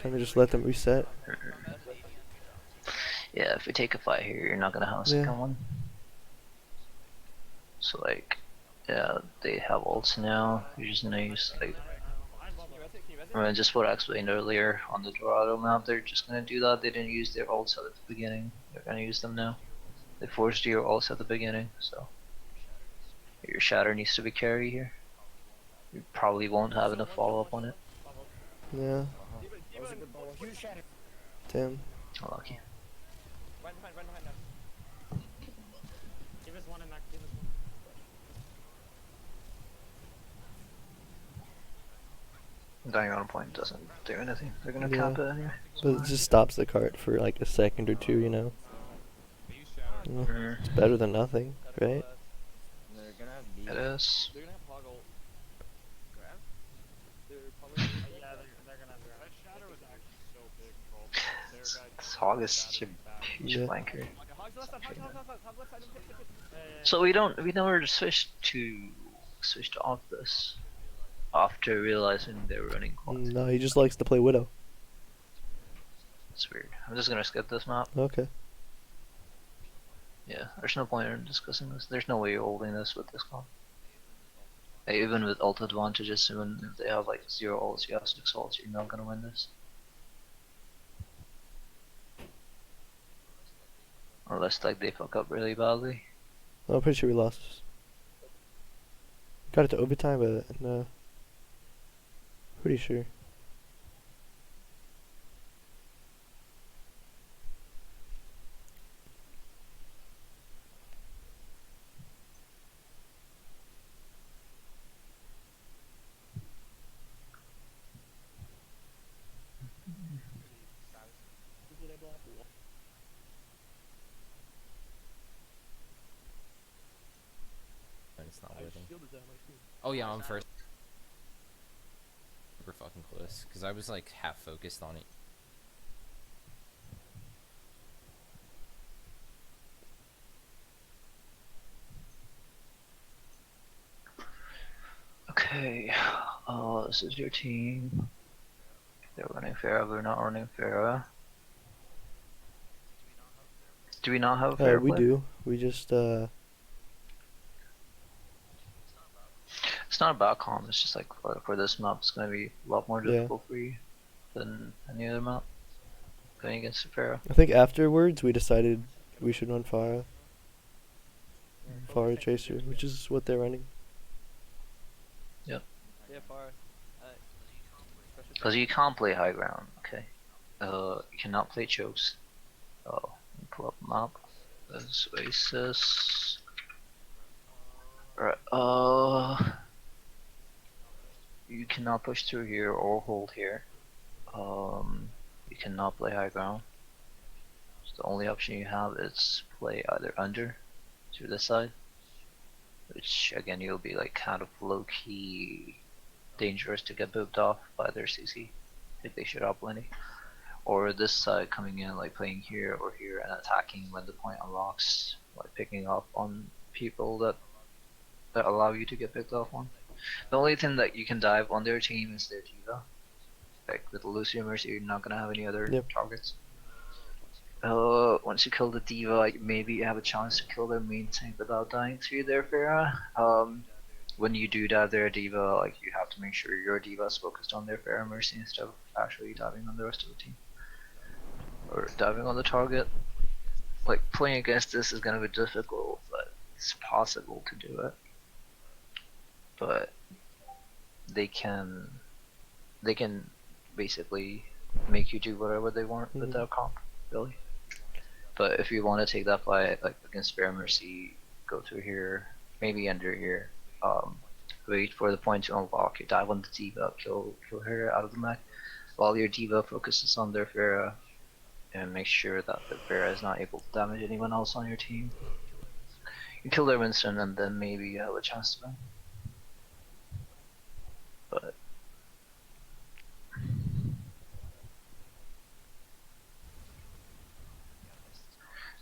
Kind of just let them reset. Yeah, if we take a fight here, you're not gonna have a second one. So like, yeah, they have ults now. You're just gonna use like, I mean, just what I explained earlier on the Dorado map. They're just gonna do that. They didn't use their ults at the beginning. They're gonna use them now. They forced your ults at the beginning, so your shatter needs to be carry here. You probably won't have enough follow up on it. Yeah. Damn. Lucky. Run behind them. Give us one in that. Give us one. Dying on a point doesn't do anything. They're gonna Yeah. cap it anyway. But it just stops the cart for like a second or two, you know. It's better than nothing, right? They're gonna have B. It is. They're gonna have Hoggle. Grab? They're probably. Yeah, they're gonna grab. That shatter was actually so big, bro. Their guy This hog is such a huge Yeah. flanker. Okay, Hog's left side, Hog left side. So we never switched off this after realizing they were running quads. No, he just likes to play Widow. It's weird. I'm just gonna skip this map. Okay. Yeah, there's no point in discussing this. There's no way you're holding this with this comp. Like, even with ult advantages, even if they have like 0 ults, you have 6 ults, you're not gonna win this. Unless like they fuck up really badly. I'm pretty sure we lost this. Got it to overtime, but no. Pretty sure. And it's not working. Oh yeah, I'm first. Super fucking close, because I was like half focused on it. Okay, this is your team. They're running Pharah, we're not running Pharah. Do we not have a Pharah We play? do. We just It's not a bad comp, it's just like for this map it's gonna be a lot more Yeah. difficult for you than any other map going against the Pharah. I think afterwards we decided we should run Farah. Farah Chaser, which is what they're running. Yeah, far. Because you can't play high ground, okay? You cannot play chokes. Oh, pull up map. There's Oasis. Right, you cannot push through here or hold here. You cannot play high ground. So the only option you have is play either under to this side, which again you'll be like kind of low key dangerous to get booped off by their CC if they shoot up plenty. Or this side coming in like playing here or here and attacking when the point unlocks, like picking up on people that allow you to get picked off on. The only thing that you can dive on their team is their D.Va. Like with Lucio Mercy, you're not gonna have any other Yep. targets. Once you kill the D.Va, like, maybe you have a chance to kill their main tank without dying to their Pharah. When you do dive their D.Va, like you have to make sure your D.Va is focused on their Pharah Mercy instead of actually diving on the rest of the team. Or diving on the target. Like playing against this is gonna be difficult, but it's possible to do it. But they can basically make you do whatever they want with their comp, really. But if you want to take that fight like against Pharah Mercy, go through here, maybe under here, wait for the point to unlock, you dive on the D.Va, kill her out of the mech, while your D.Va focuses on their Pharah, and make sure that the Pharah is not able to damage anyone else on your team. You kill their Winston and then maybe you have a chance to win. But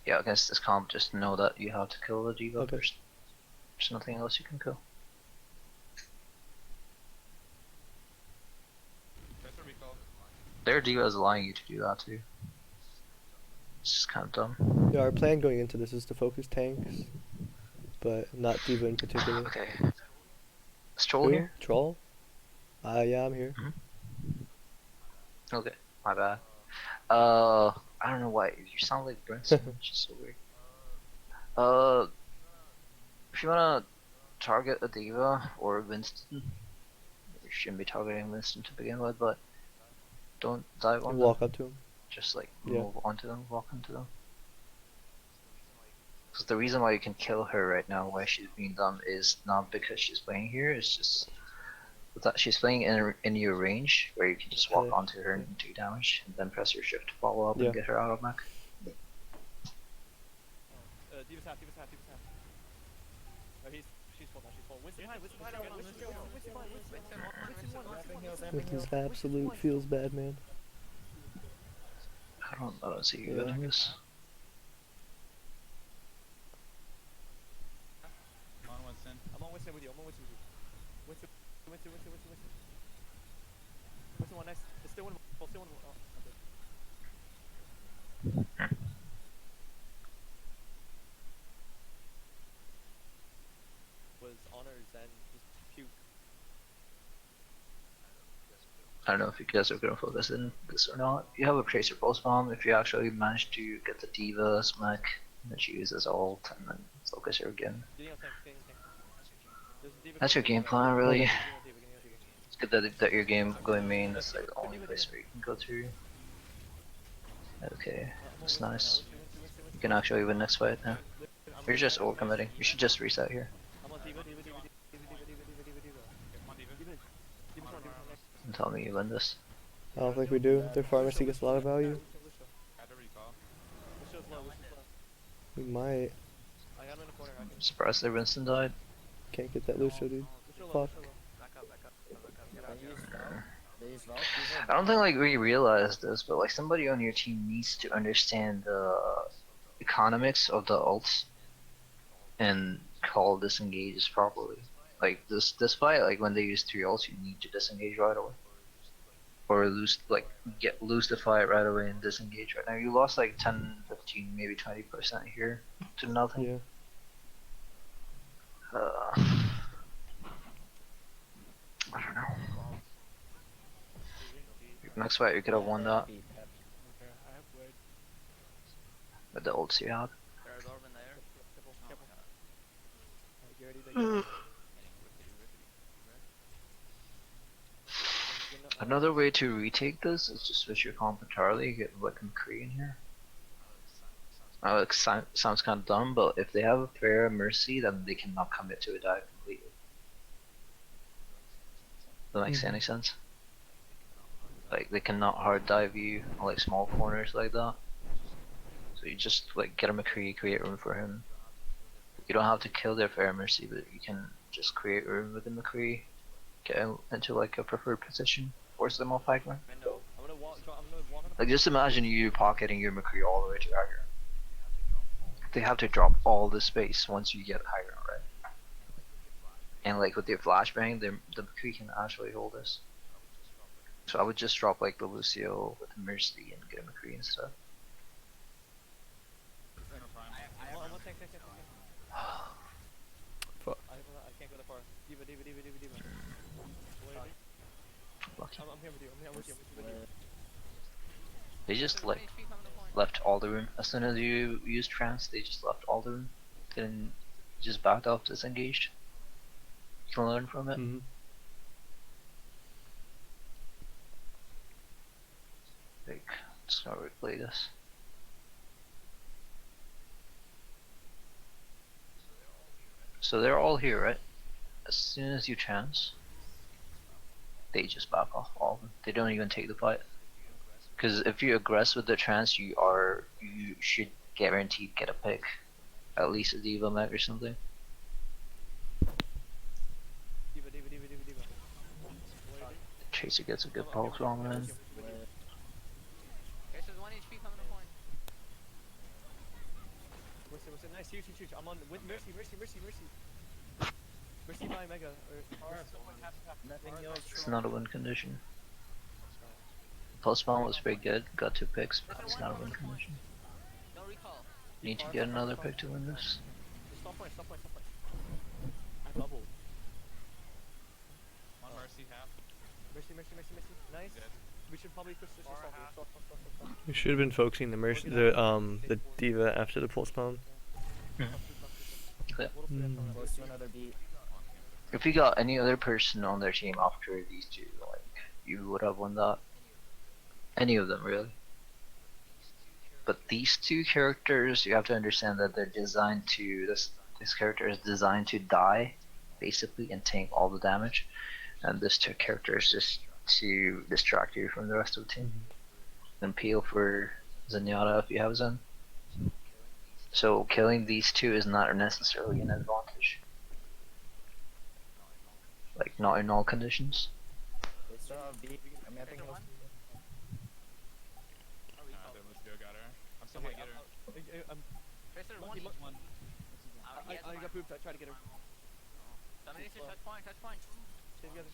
yeah, against this comp, just know that you have to kill the D.Va Okay. first. There's nothing else you can kill. Press a recall. Their diva is allowing you to do that too. It's just kind of dumb. Yeah, our plan going into this is to focus tanks, but not D.Va in particular. Okay. Is Troll Who? here? Troll? Yeah, I'm here. Okay, my bad. I don't know why you sound like Brinson, which is so weird. If you wanna target a diva or Winston, you shouldn't be targeting Winston to begin with, but don't dive on them. Walk up to him. Just like Yeah. move onto them, walk into them. Because the reason why you can kill her right now, why she's being dumb, is not because she's playing here. It's just that she's playing in your range, where you can just walk Okay. onto her and do damage, and then press your shift to follow up Yeah. and get her out of mech. D.Va's half. Oh, she's full now, she's full. Winston behind, Winston behind. Winston's absolute feels bad, man. I don't see you Yeah. winning this. On Winston. I'm on Winston with you. Winston, one nice. There's still one. Oh, okay. Was honors and just puke. I don't know if you guys are gonna focus in this or not. You have a Tracer Pulse Bomb. If you actually manage to get the Diva's mech that you use as ult and then focus her again. That's your game plan, really. It's good that your game going main is like the only place where you can go to. Okay, that's nice. You can actually win next fight now. You're just overcommitting. You should just reset here. And tell me you win this. I don't think we do. Their pharmacy gets a lot of value. We might. I'm surprised that Winston died. Can't get that Lucio, dude. Fuck. I don't think like we realize this, but like somebody on your team needs to understand the economics of the ults and call disengages properly. Like this fight, like when they use 3 ults, you need to disengage right away, or lose the fight right away and disengage right now. You lost like 10, 15, maybe 20% here to nothing. Yeah. I don't know. Next fight, you could have won that with the ults you had. There's Orban there. Another way to retake this is to switch your comp entirely, get like McCree in here. It sounds kind of dumb, but if they have a fair Mercy, then they cannot commit to a dive completely. That makes any sense? Like they cannot hard dive you on like small corners like that. So you just like get a McCree, create room for him. You don't have to kill their fair Mercy, but you can just create room with the McCree, get into like a preferred position, force them off high ground. Like just imagine you pocketing your McCree all the way to high ground. They have to drop all the space once you get high ground, right? And like with your flashbang, the McCree can actually hold this. So I would just drop like the Lucio with the Mercy and get a McCree instead. Fuck. Lucky. I'm here with you. I'm with you. They just like left all the room. As soon as you used trance, they just left all the room. Then just backed off, disengaged. You can learn from it. Mm-hmm. Like, let's not replay this. So they're all here, right? As soon as you chance, they just back off all of them. They don't even take the fight. Because if you aggress with the trance, you should guaranteed get a pick. At least a Diva mech or something. Tracer gets a good pulse on him. Tracer's 1 HP coming to point. What's nice? Huge. I'm on Mercy. Mercy by Mega. It's not a win condition. Postman was pretty good. Got 2 picks, but it's not a win condition. No recall. Need to get another pick to win this. Stop point, stop point, stop point. I bubbled. On Mercy half. Mercy, mercy, mercy, mercy. Nice. Dead. We should probably push this. Stop. We should have been focusing the diva after the pulse bomb. Yeah. Close to another beat. If you got any other person on their team after these 2, like, you would have won that. Any of them, really. But these 2 characters, you have to understand that they're designed to, this character is designed to die, basically, and tank all the damage. And this 2 character is just to distract you from the rest of the team. And peel for Zenyatta if you have Zen. So killing these 2 is not necessarily an advantage. Like, not in all conditions. They still have beat. I mean, I think it was. Nah, then let's go, got her. I'm still gonna get her. Tracer Monkey, one. I got pooped. I tried to get her. Somebody needs to touch point, touch point. Stay together.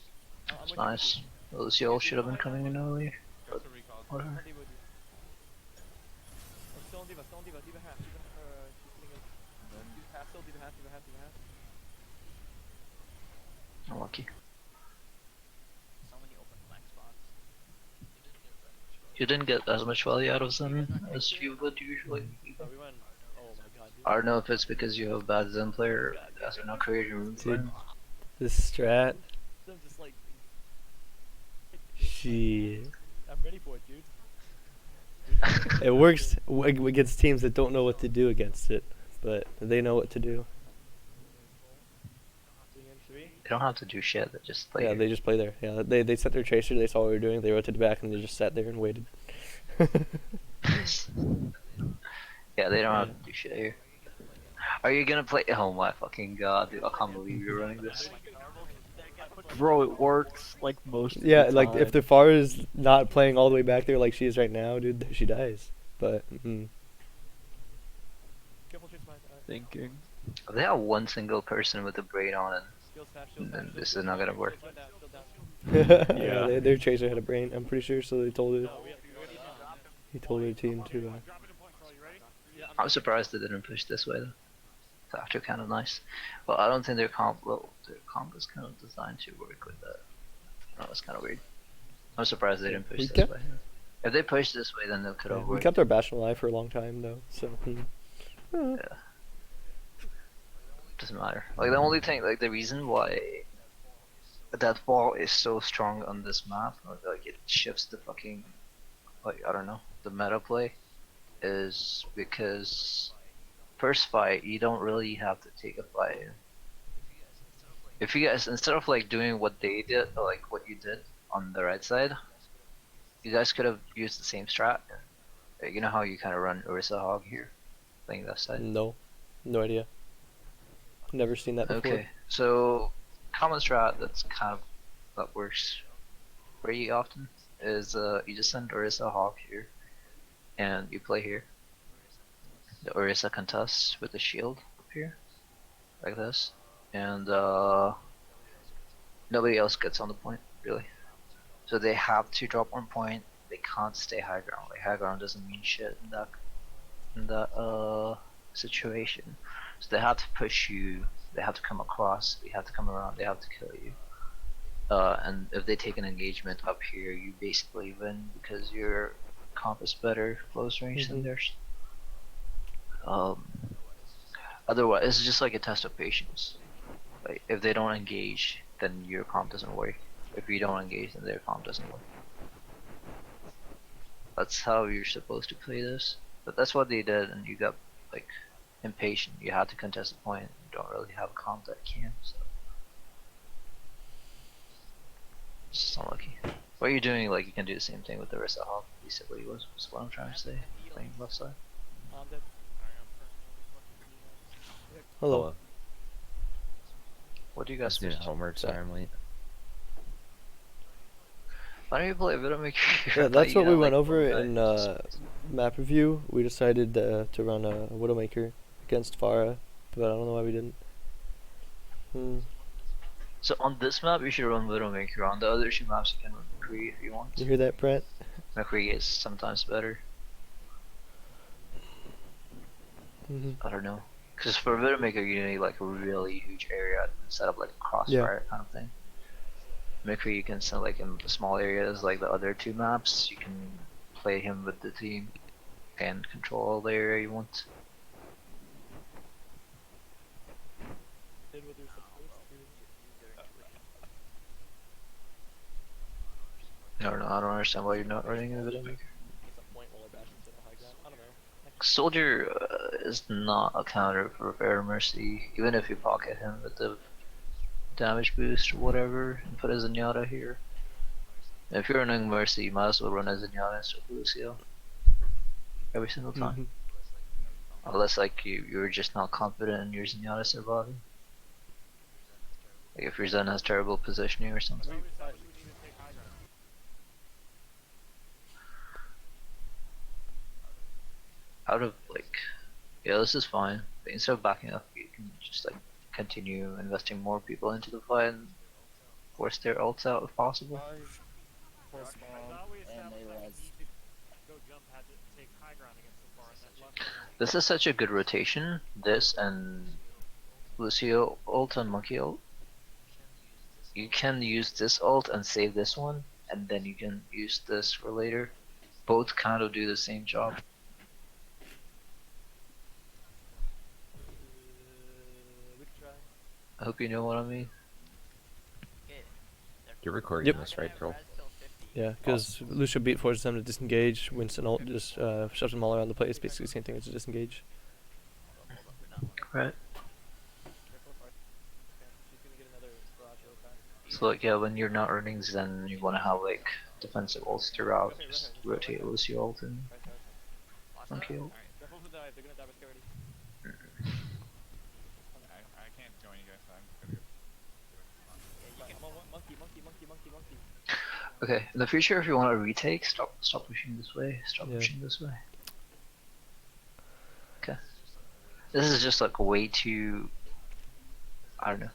It's nice. Lucio should have been coming in earlier. Goes to recall. Whatever. Still on diva, diva half. She's sitting in. Diva half, still diva half. Unlucky. So many open blank spots. You didn't get as much value out of Zen as you would usually. So we went. Oh my god, dude. I don't know if it's because you have a bad Zen player or you guys are not creating room for Dude, him. this strat, I'm just like. she, I'm ready for it, dude. it works against teams that don't know what to do against it, but they know what to do. They don't have to do shit, they just play. Yeah, they just play there. Yeah, they set their tracer, they saw what we were doing, they rotated back, and they just sat there and waited. Yeah, they don't have to do shit here. Are you gonna play? Oh my fucking god, dude! I can't believe you're running this. Bro, it works like most of Yeah, the like time. if the FAR is not playing all the way back there like she is right now, dude, she dies. But Careful, Chase, Thinking. If they have one single person with a brain on it, skills fast, then this is not gonna work. yeah, their tracer had a brain. I'm pretty sure, so they told it. He told their team to. Dropping a point, Carl, you ready? I'm surprised they didn't push this way though. It's actually kind of nice. But I don't think their comp is kind of designed to work with that. No, it's kind of weird. I'm surprised they didn't push We this kept- way. If they pushed this way, then they could have We worked. kept our Bastion alive for a long time though, so. Yeah. Doesn't matter. Like the only thing, like the reason why that ball is so strong on this map, like it shifts the fucking, like I don't know, the meta play, is because first fight you don't really have to take a fight. If you guys, instead of like doing what they did, or like what you did on the right side, you guys could have used the same strat. Like, you know how you kind of run Orisa Hog here, playing left side. No idea. Never seen that before. Okay, so common strat that works pretty often is you just send Orisa Hawk here, and you play here. The Orisa contests with the shield up here, like this, and nobody else gets on the point really. So they have to drop on point. They can't stay high ground. Like high ground doesn't mean shit in that situation. So they have to push you, they have to come across, they have to come around, they have to kill you. And if they take an engagement up here, you basically win because your comp is better close range than theirs. Otherwise, it's just like a test of patience. Like if they don't engage, then your comp doesn't work. If you don't engage, then their comp doesn't work. That's how you're supposed to play this. But that's what they did, and you got like impatient. You had to contest the point. You don't really have a comp that can, so it's just unlucky. What you're doing, like you can do the same thing with the Orisa Hawk. Basically, was what I'm trying to say. Playing left side. I'm dead. Hello. What do you guys Doing do? homework, sorry I'm late. Why don't you play Widowmaker? Yeah, that's what we went over in map review. We decided to run a Widowmaker against Pharah, but I don't know why we didn't. So on this map, you should run Widowmaker. On the other two maps, you can run Kree if you want. You hear that, Brent? McCree is sometimes better. Hmm. I don't know. Because for Widowmaker, you need like a really huge area instead of like a crossfire kind of thing. McCree, you can send like in small areas like the other two maps. You can play him with the team and control all the area you want. I don't know. I don't understand why you're not running a Widowmaker. Soldier is not a counter for Fair Mercy, even if you pocket him with the damage boost or whatever and put a Zenyatta here. If you're running Mercy, you might as well run a Zenyatta instead of Lucio. Every single time. Unless like you're just not confident in your Zenyatta surviving. Like if your Zen has terrible positioning or something. Out of like, yeah, this is fine. But instead of backing up, you can just like continue investing more people into the fight and force their ults out if possible. Pulse bomb, and they res. This is such a good rotation. This and Lucio ult and Monkey ult. You can use this ult and save this one, and then you can use this for later. Both kind of do the same job. I hope you know what I mean. You're recording Yep. this, right, girl? Yeah, because Lucio beat forces them to disengage. Winston ult just shoves them all around the place. Basically the same thing as a disengage. Right. So like yeah, when you're not running Zen, you want to have like defensive ults throughout. Just rotate Lucio ult and Monkey ult. I can't join you guys, so I'm just gonna go. Okay, in the future, if you want to retake, stop pushing this way. Stop Yeah. pushing this way. Okay. This is just like way too. I don't know,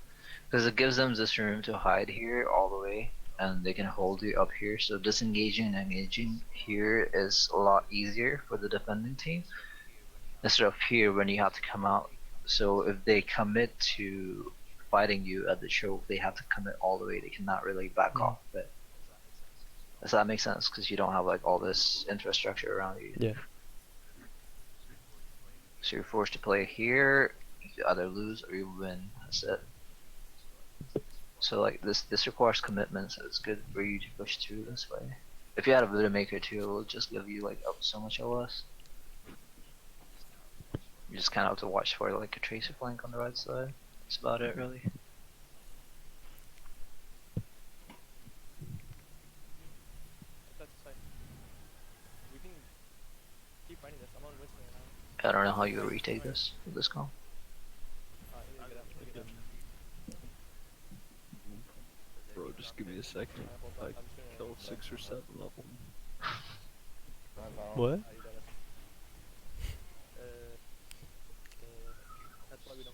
because it gives them this room to hide here all the way, and they can hold you up here. So disengaging and engaging here is a lot easier for the defending team instead of here when you have to come out. So if they commit to fighting you at the choke, they have to commit all the way. They cannot really back off of it. Does that make sense? Because you don't have like all this infrastructure around you. Yeah. So you're forced to play here. You either lose or you win. That's it. So like this requires commitment. So it's good for you to push through this way. If you had a Widowmaker too, it will just give you like up so much LS. You just kind of have to watch for like a tracer flank on the right side. That's about it really. I don't know how you retake this with this comp. Bro, just give me a second. I killed 6 or 7 of them. What?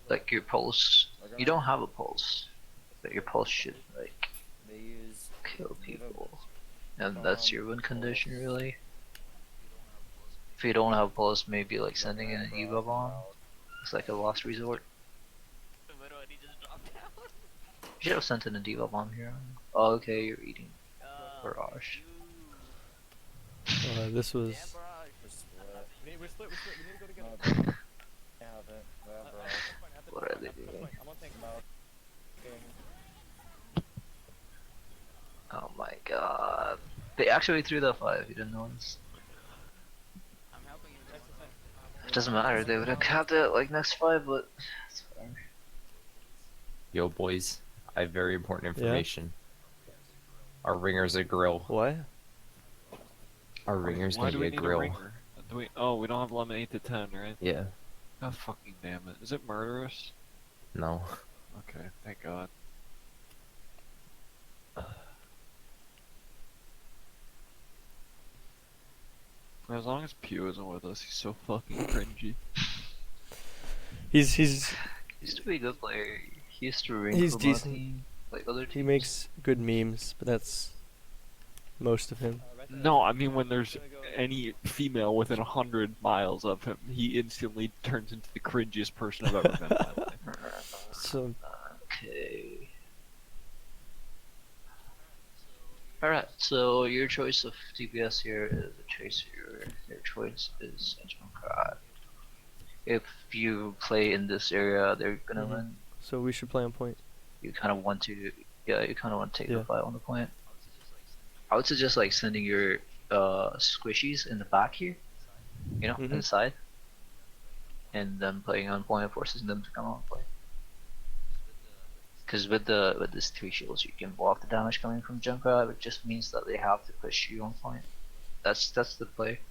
Like your pulse, you don't have a pulse, but your pulse should like They use kill people, and that's your win condition really. If you don't have a pulse, maybe like sending in an Eva bomb. It's like a last resort. You should have sent in a Diva bomb here. Oh, okay, you're eating Barrage. This was. What are they doing? Oh my god. They actually threw that 5, you didn't notice? It doesn't matter, they would have capped it like next 5, but it's fine. Yo, boys, I have very important information. Our ringer's a grill. What? Our ringer's Why gonna do be we a need a grill. ringer? Do we? Oh, we don't have lemon 8 to 10, right? Yeah. Oh fucking damn it! Is it murderous? No. Okay, thank God. As long as Pew isn't with us, he's so fucking cringy. He's He used to be a good player. He used to ring He's for my decent. team, like other teams. he makes good memes, but that's most of him. No, I mean when there's any female within 100 miles of him, he instantly turns into the cringiest person I've ever met in my life. So Okay. Alright, so your choice of DPS here is a Tracer. Your choice is a Junkrat. If you play in this area, they're gonna win. so we should play on point. You kind of want to, yeah, you kind of want to take Yeah. the fight on the point. I would suggest like sending your squishies in the back here, you know, Mhm. inside, and then playing on point, forcing them to come on play. Because with this 3 shields, you can block the damage coming from Junkrat. It just means that they have to push you on point. That's the play.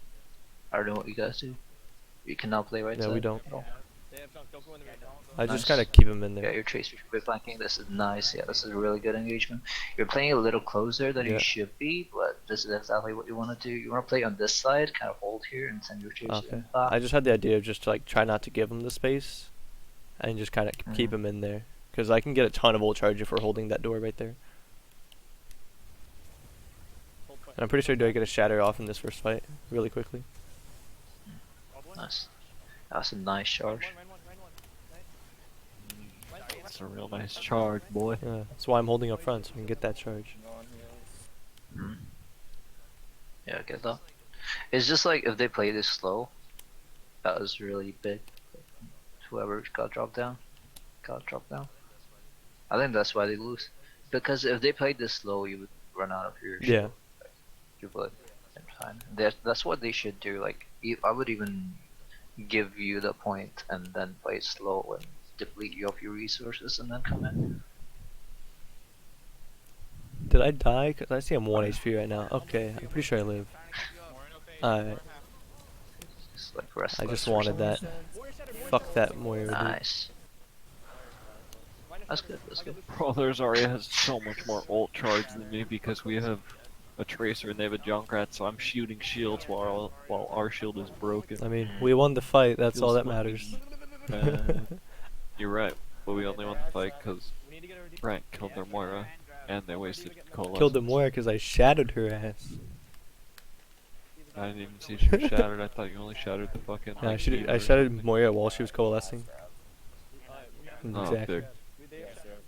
I don't know what you guys do. You cannot play right Yeah, side we don't. at all. I just Nice. kind of keep him in Yeah, there. your Tracer should be flanking. This is nice. Yeah, this is a really good engagement. You're playing a little closer than Yeah. you should be, but this is exactly what you want to do. You want to play on this side, kind of hold here, and send your Tracer Okay. in back. I just had the idea of just to, like, try not to give him the space, and just kind of keep him in there, because I can get a ton of ult charge if we're holding that door right there. And I'm pretty sure do I get a shatter off in this first fight really quickly. Nice. That's a nice charge. It's a real nice charge, boy. Yeah, that's why I'm holding up front so I can get that charge. Mhm. Yeah, I get that. It's just like if they play this slow, that was really big. Whoever got dropped down. I think that's why they lose. Because if they played this slow, you would run out of your Yeah. shield. You would. And fine. That's what they should do. Like, I would even give you the point and then play slow and deplete you of your resources and then come in. Did I die? Cause I see I'm 1 HP right now. Okay, I'm pretty sure I live. Alright, It's like I restless just or wanted something. that. Fuck that Moira, dude. Nice. That's good. Bro, their Zarya has so much more ult charge than me because we have a Tracer and they have a Junkrat, so I'm shooting shields while our shield is broken. I mean, we won the fight, that's all Feels that matters. You're right, but we only won the fight because Brent killed their Moira and they wasted Coalescence. Killed the Moira because I shattered her ass. I didn't even see she was shattered. I thought you only shattered the fucking. Yeah, like, I meter. shattered Moira while she was coalescing. Oh, Exactly.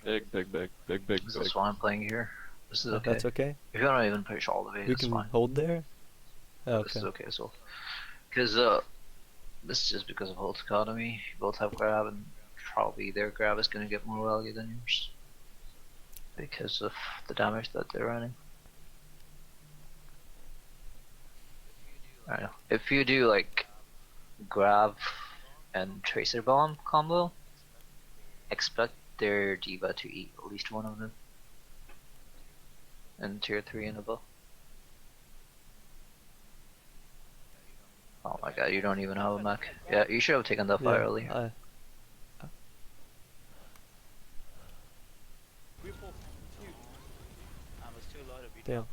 big. This is why I'm playing here. This is Oh, okay. that's okay. If you don't even push all the way, We that's can fine. hold there? Oh, This okay. is okay as well. Because this is just because of ult economy. You both have grab, and probably their grab is gonna get more value than yours because of the damage that they're running. I don't know. If you do like grab and tracer bomb combo, expect their diva to eat at least one of them. And tier 3 and above. Oh my god, you don't even have a mech. Yeah, you should have taken that fire earlier. Damn.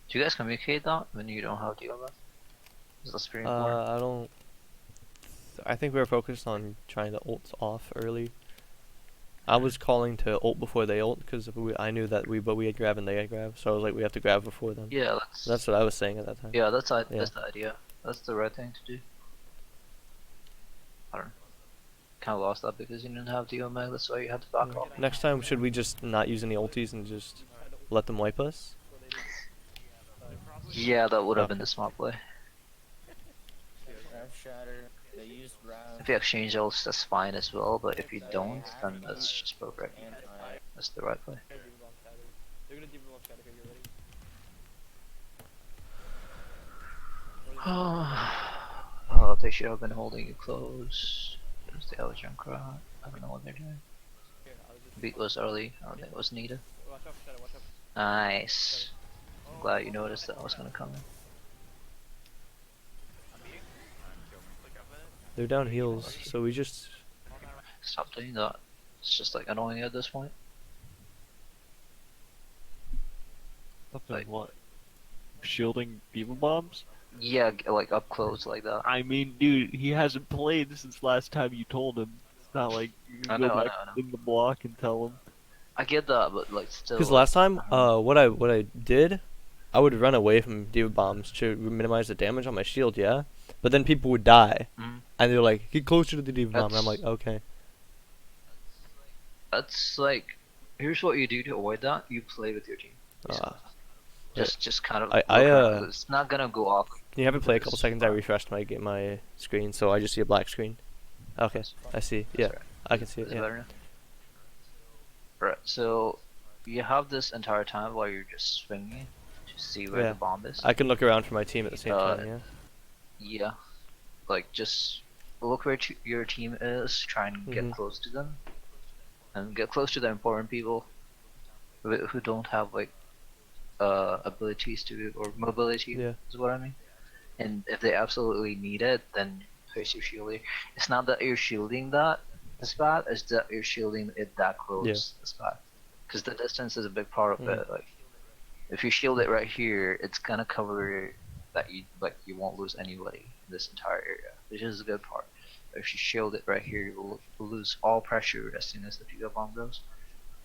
Do you guys communicate that when you don't have DLF? That's pretty important. I don't. I think we were focused on trying to ult off early. I was calling to ult before they ult because I knew that we had grab and they had grab, so I was like, we have to grab before them. Yeah, that's what I was saying at that time. Yeah, that's the idea. That's the right thing to do. I don't know. Kind of lost that because you didn't have the Omega, that's why you had to back off. Next time, should we just not use any ultis and just let them wipe us? Yeah, that would have been the smart play. If you exchange ults, that's fine as well, but if you don't, then that's just perfect. That's the right play. Oh, they should have been holding you close. There's the other Junkrat. I don't know what they're doing. Beat was early. I don't think it was needed. Nice. I'm glad you noticed that I was gonna come in. They're down heals, so we just. Stop doing that. It's just like annoying at this point. Like what? Shielding diva bombs? Yeah, like up close like that. I mean, dude, he hasn't played since last time you told him. It's not like you can I go know, back in the block and tell him. I get that, but like still. Because last time, what I did, I would run away from diva bombs to minimize the damage on my shield, yeah. But then people would die, Mhm. and they're like, "Get closer to the diva bomb." And I'm That's- like, "Okay." That's like, here's what you do to avoid that. You play with your team. Uh, Just kind of. I- look I, around. It's not gonna go off. Can you have it play a couple This seconds? I far. refreshed my screen, so I just see a black screen. Okay, I see. Yeah, That's right. I can see it. Is it Yeah. better now? Right. So you have this entire time while you're just swinging to see where Yeah. the bomb is. I can look around for my team at the same time. Yeah. Yeah. Like just look where your team is. Try and get Mhm. close to them, and get close to the important people who don't have like abilities to or mobility. Yeah. Is what I mean. And if they absolutely need it, then place your shield there. It's not that you're shielding that spot, it's that you're shielding it that close Yeah. the spot. Because the distance is a big part of Mhm. it. Like, if you shield it right here, it's gonna cover that you won't lose anybody in this entire area, which is a good part. If you shield it right here, you will lose all pressure as soon as the Giga Bomb goes.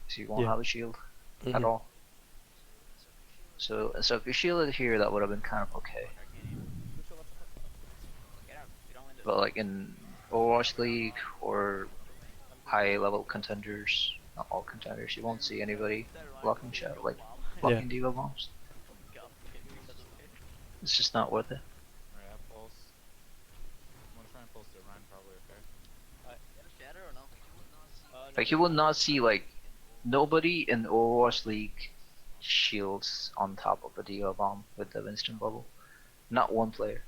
So you won't Yeah. have a shield at Mhm. all. So if you shielded here, that would have been kind of okay. But like in Overwatch League or high level contenders, not all contenders, you won't see anybody blocking shot like blocking Diva bombs. It's just not worth it. Alright, I have pulse. I'm gonna try and pulse the Ryan probably, okay? Shatter or no? Like you will not see like nobody in Overwatch League shields on top of a Diva bomb with the Winston bubble. Not one player.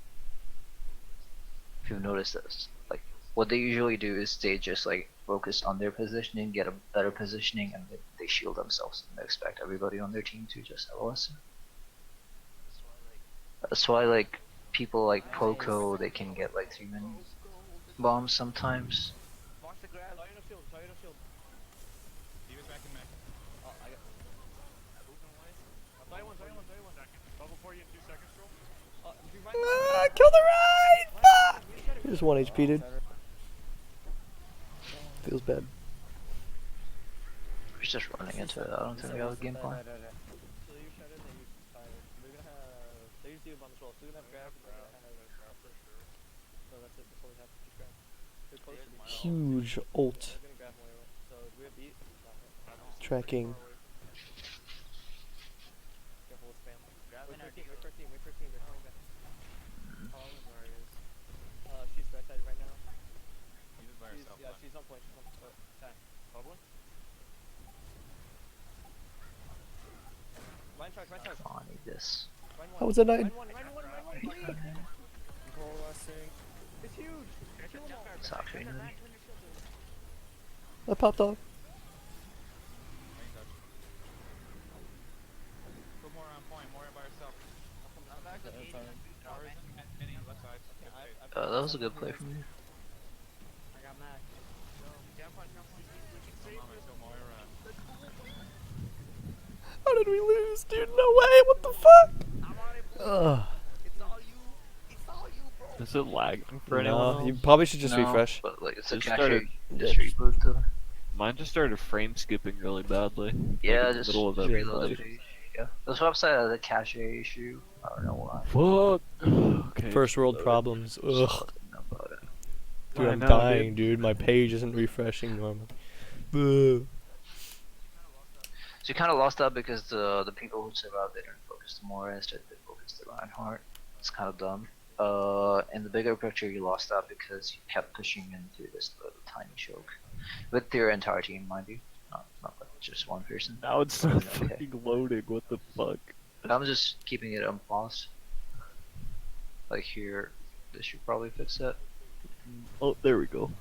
If you've noticed this, like what they usually do is they just like focus on their positioning, get a better positioning, and they shield themselves and they expect everybody on their team to just LOS. That's why like people like Poco, they can get like 3 minute bombs sometimes. Mark the grab. Diva's back in mech. Oh, I got. Bubble for you in 2 seconds, bro. Kill the ride! Fuck! Here's 1 HP, dude. Feels bad. We're just running into it. I don't think we have a game plan. So you shut it, then you fire. We're gonna have. They use diva bomb as well, so we're gonna have grab. And we're gonna have. No, that's it. That's all we have. Just grab. They're close to me. Huge ult We're gonna grab more. So we have beat. tracking. Careful with spam. Wait for our team. Wait for our team. They're coming back. How long is Marius? She's right side right now. Diva's by herself. Yeah, she's on point. She's on point. Attack. Bubbling. Line charge. Line charge. Oh, I need this. Line How one. was that 9? Line one. Please. It's huge. Kill them all. It's actually I popped off. Put more on point, more by herself. I'm back to That's alright. Ours, mini, left side. Good save. that was a good play from you. I got Mac. Kill Mama, kill Moira. How did we lose, dude? No way! What the fuck? Ugh. It's all you. It's all you, bro. Is it lagging for anyone No, else? you probably should just No, refresh. But like it's a Just cache. started- Just reboot the. Mine just started frame skipping really badly. Yeah, like in the just middle of that reload the fight. page. Yeah, this website has a cache issue. I don't know why. Fuck. Okay. First world problems. Ugh. Something about it. Dude, I I'm know, dying, dude. My page isn't refreshing normally. Boo. So you kind of lost that because the people who survived they didn't focus the more, instead they focused the Reinhardt. It's kind of dumb. In the bigger picture, you lost that because you kept pushing into this little tiny choke with your entire team, mind you, not like just one person. Now it's not Okay. fucking loading. What the fuck? I'm just keeping it on pause. Like here, this should probably fix it. Oh, there we go.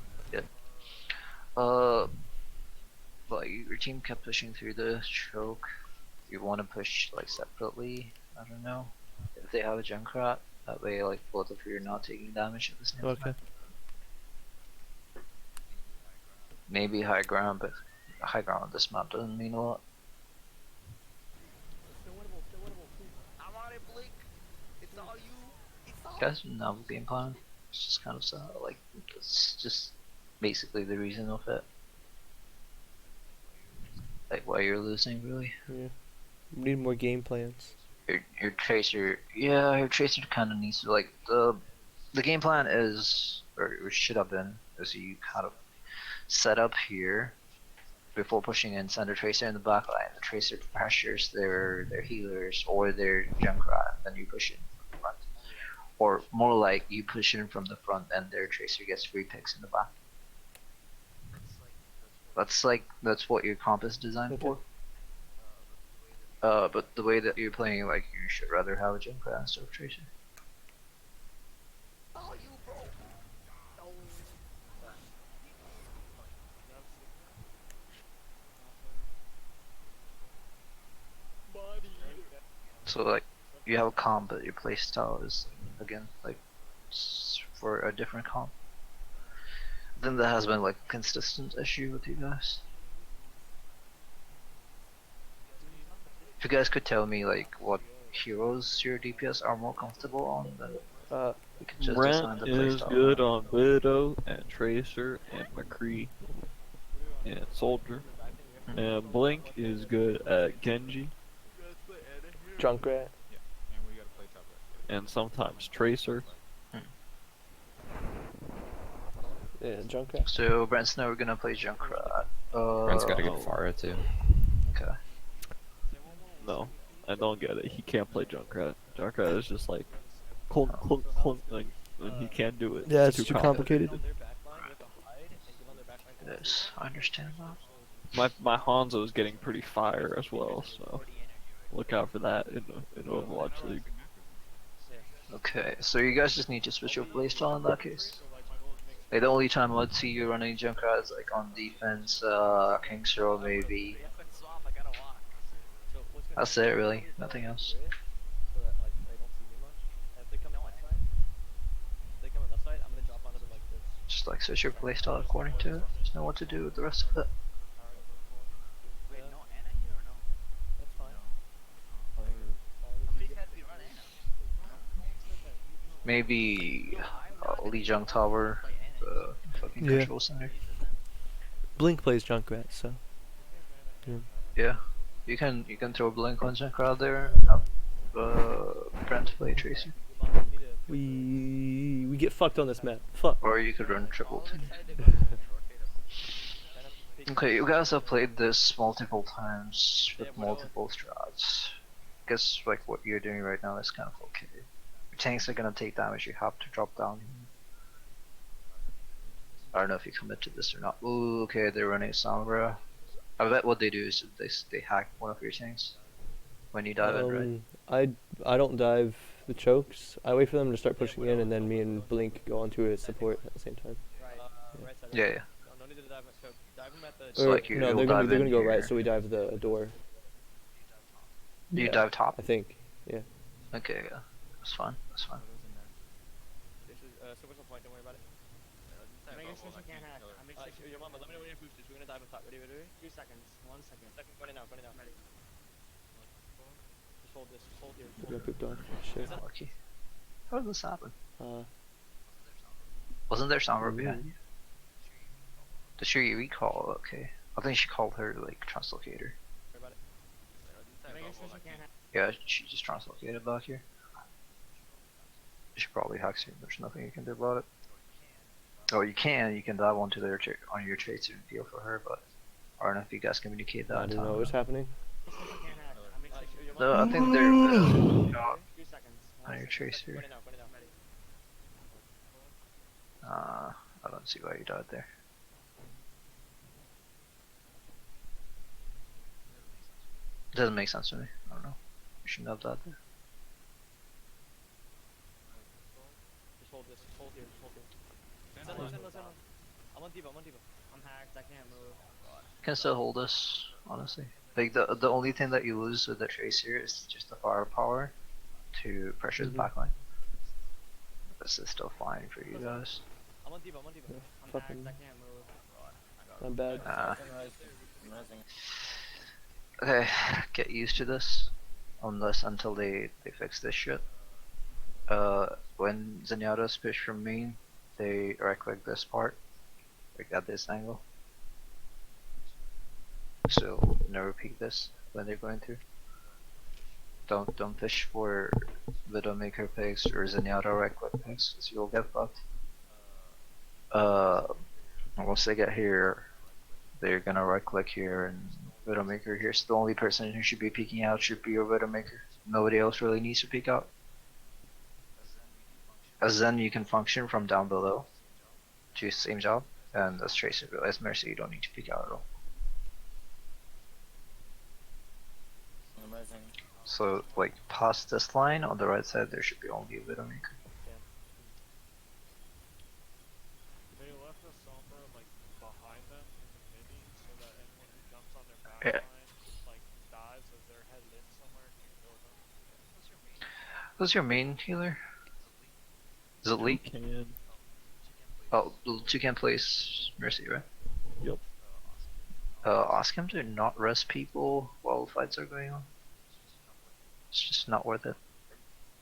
But your team kept pushing through the choke. You want to push like separately. I don't know if they have a Junkrat. That way, like both of you are not taking damage at the same Okay. time. Maybe high ground, but high ground on this map doesn't mean a lot. Still winnable. I'm on it, Blake. It's all you. It's all Guys, now game plan. It's just kind of sad. Like it's just basically the reason of it. Like why you're losing, really. Yeah. We need more game plans. Your tracer, yeah, your tracer kind of needs to like the game plan is, or should have been, is you kind of set up here before pushing in, send a tracer in the back line. The tracer pressures their healers or their Junkrat, then you push in from the front. Or more like you push in from the front and their tracer gets free picks in the back. That's what your comp is designed for. But the way that you're playing, like, you should rather have a Junkrat instead of tracer. Oh, you bro. No. So like, you have a comp, but your playstyle is again like for a different comp. Then there has been like a consistent issue with you guys. If you guys could tell me like what heroes your DPS are more comfortable on, then we could just design Brent the is playstyle. good on Widow and Tracer and McCree and Soldier. And Blink is good at Genji Junkrat. And we gotta play top right. and sometimes Tracer. Yeah, Junkrat. So Brent's never gonna play Junkrat. Brent's gotta get Pharah too. Okay. No, I don't get it. He can't play Junkrat. Junkrat is just like clunk clunk clunk, like, and he can't do it. Yeah, it's too complicated. Yes, I understand that. My Hanzo is getting pretty fire as well, so look out for that in Overwatch League. Okay, so you guys just need to switch your playstyle in that case. Like the only time I'd see you running Junkrat is like on defense, King's Row maybe. That's it really, nothing else. So that like they don't see me much. And if they come in left side, if they come in left side, I'm gonna drop onto them like this. Just like switch your playstyle according to it. Just know what to do with the rest of it. Wait, no Anna here or no? That's fine. Somebody said we run Anna. Maybe Lee Jung Tower, the fucking Yeah. control center. Blink plays Junkrat, so. Yeah, you can throw Blink on Junkrat there and have Brent play Tracer. We get fucked on this map. Fuck. Or you could run triple team. Okay, you guys have played this multiple times with multiple strats. Guess like what you're doing right now is kind of okay. Your tanks are gonna take damage, you have to drop down. I don't know if you commit to this or not. Ooh, okay, they're running Sombra. I bet what they do is they hack one of your tanks when you dive in, right? I don't dive the chokes. I wait for them to start pushing in, and then me and Blink go onto it support at the same time. Right side. Yeah, yeah. No need to dive at choke. Dive them at the. So like no, you'll they're dive gonna in go here. right, so we dive the door. You Yeah, dive top. I think. Yeah. Okay, yeah. That's fine. That's fine. This is super point. Don't worry about it. Make sure she can't hack. I make sure she Your mama, let me know when you're boosted. We're gonna dive on top. Ready? 2 seconds. 1 second. Second, going in now. Just hold this. Just hold here. We got pooped on. Shit. Lucky. How did this happen? Uh, Wasn't there Sombra behind you? The Shuri recall, okay. I think she called her like translocator. Worry about it. Make sure she can't hack. Yeah, she just translocated back here. She probably hacks you. There's nothing you can do about it. Oh, you can dive onto their on your tracer and feel for her, but I don't know if you guys communicate that. I didn't know what was happening. Make sure she can't hack. I make sure she No, I think they're 2 seconds. on your tracer. Going in now. I don't see why you died there. Doesn't make sense to me. I don't know. You shouldn't have died there. Just hold this. Just hold here. Send low. I'm on Diva. I'm hacked. I can't move. You can still hold this, honestly. Like the only thing that you lose with the tracer is just the firepower to pressure the backline. This is still fine for you guys. I'm on Diva. I'm Fucking- hacked. I can't move. Not bad. Okay, get used to this. Until they fix this shit. When Zenyatta's push from main, they right click this part. Like at this angle. So never peek this when they're going through. Don't fish for Widowmaker pigs or Zenyatta or Red pigs, because you'll get fucked. Once they get here, they're gonna right click here and Widowmaker here. So the only person who should be peeking out should be your Widowmaker. Nobody else really needs to peek out. As then you can function from down below. Do the same job. And as Tracer, as Mercy, you don't need to peek out at all. Amazing. So like past this line on the right side, there should be only a Widowmaker. They left the Sombra like behind them in the mini so that anyone who jumps on their back Yeah. line like dies as they're headed in somewhere can kill them. Who's your main healer? Is it Lee? Can. Oh, Toucan plays Mercy, right? Yep. Ask him to not rest people while fights are going on. It's just not worth it.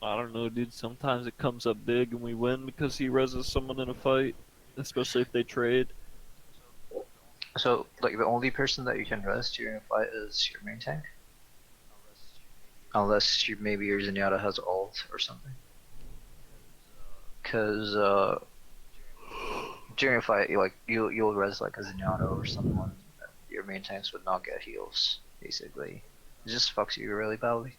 I don't know, dude. Sometimes it comes up big and we win because he reses someone in a fight, especially if they trade. So, like, the only person that you can rest during a fight is your main tank. Unless maybe your Zenyatta has ult or something. Cause, during a fight, you'll res like a Zenyatta or someone. Your main tanks would not get heals, basically. It just fucks you really badly.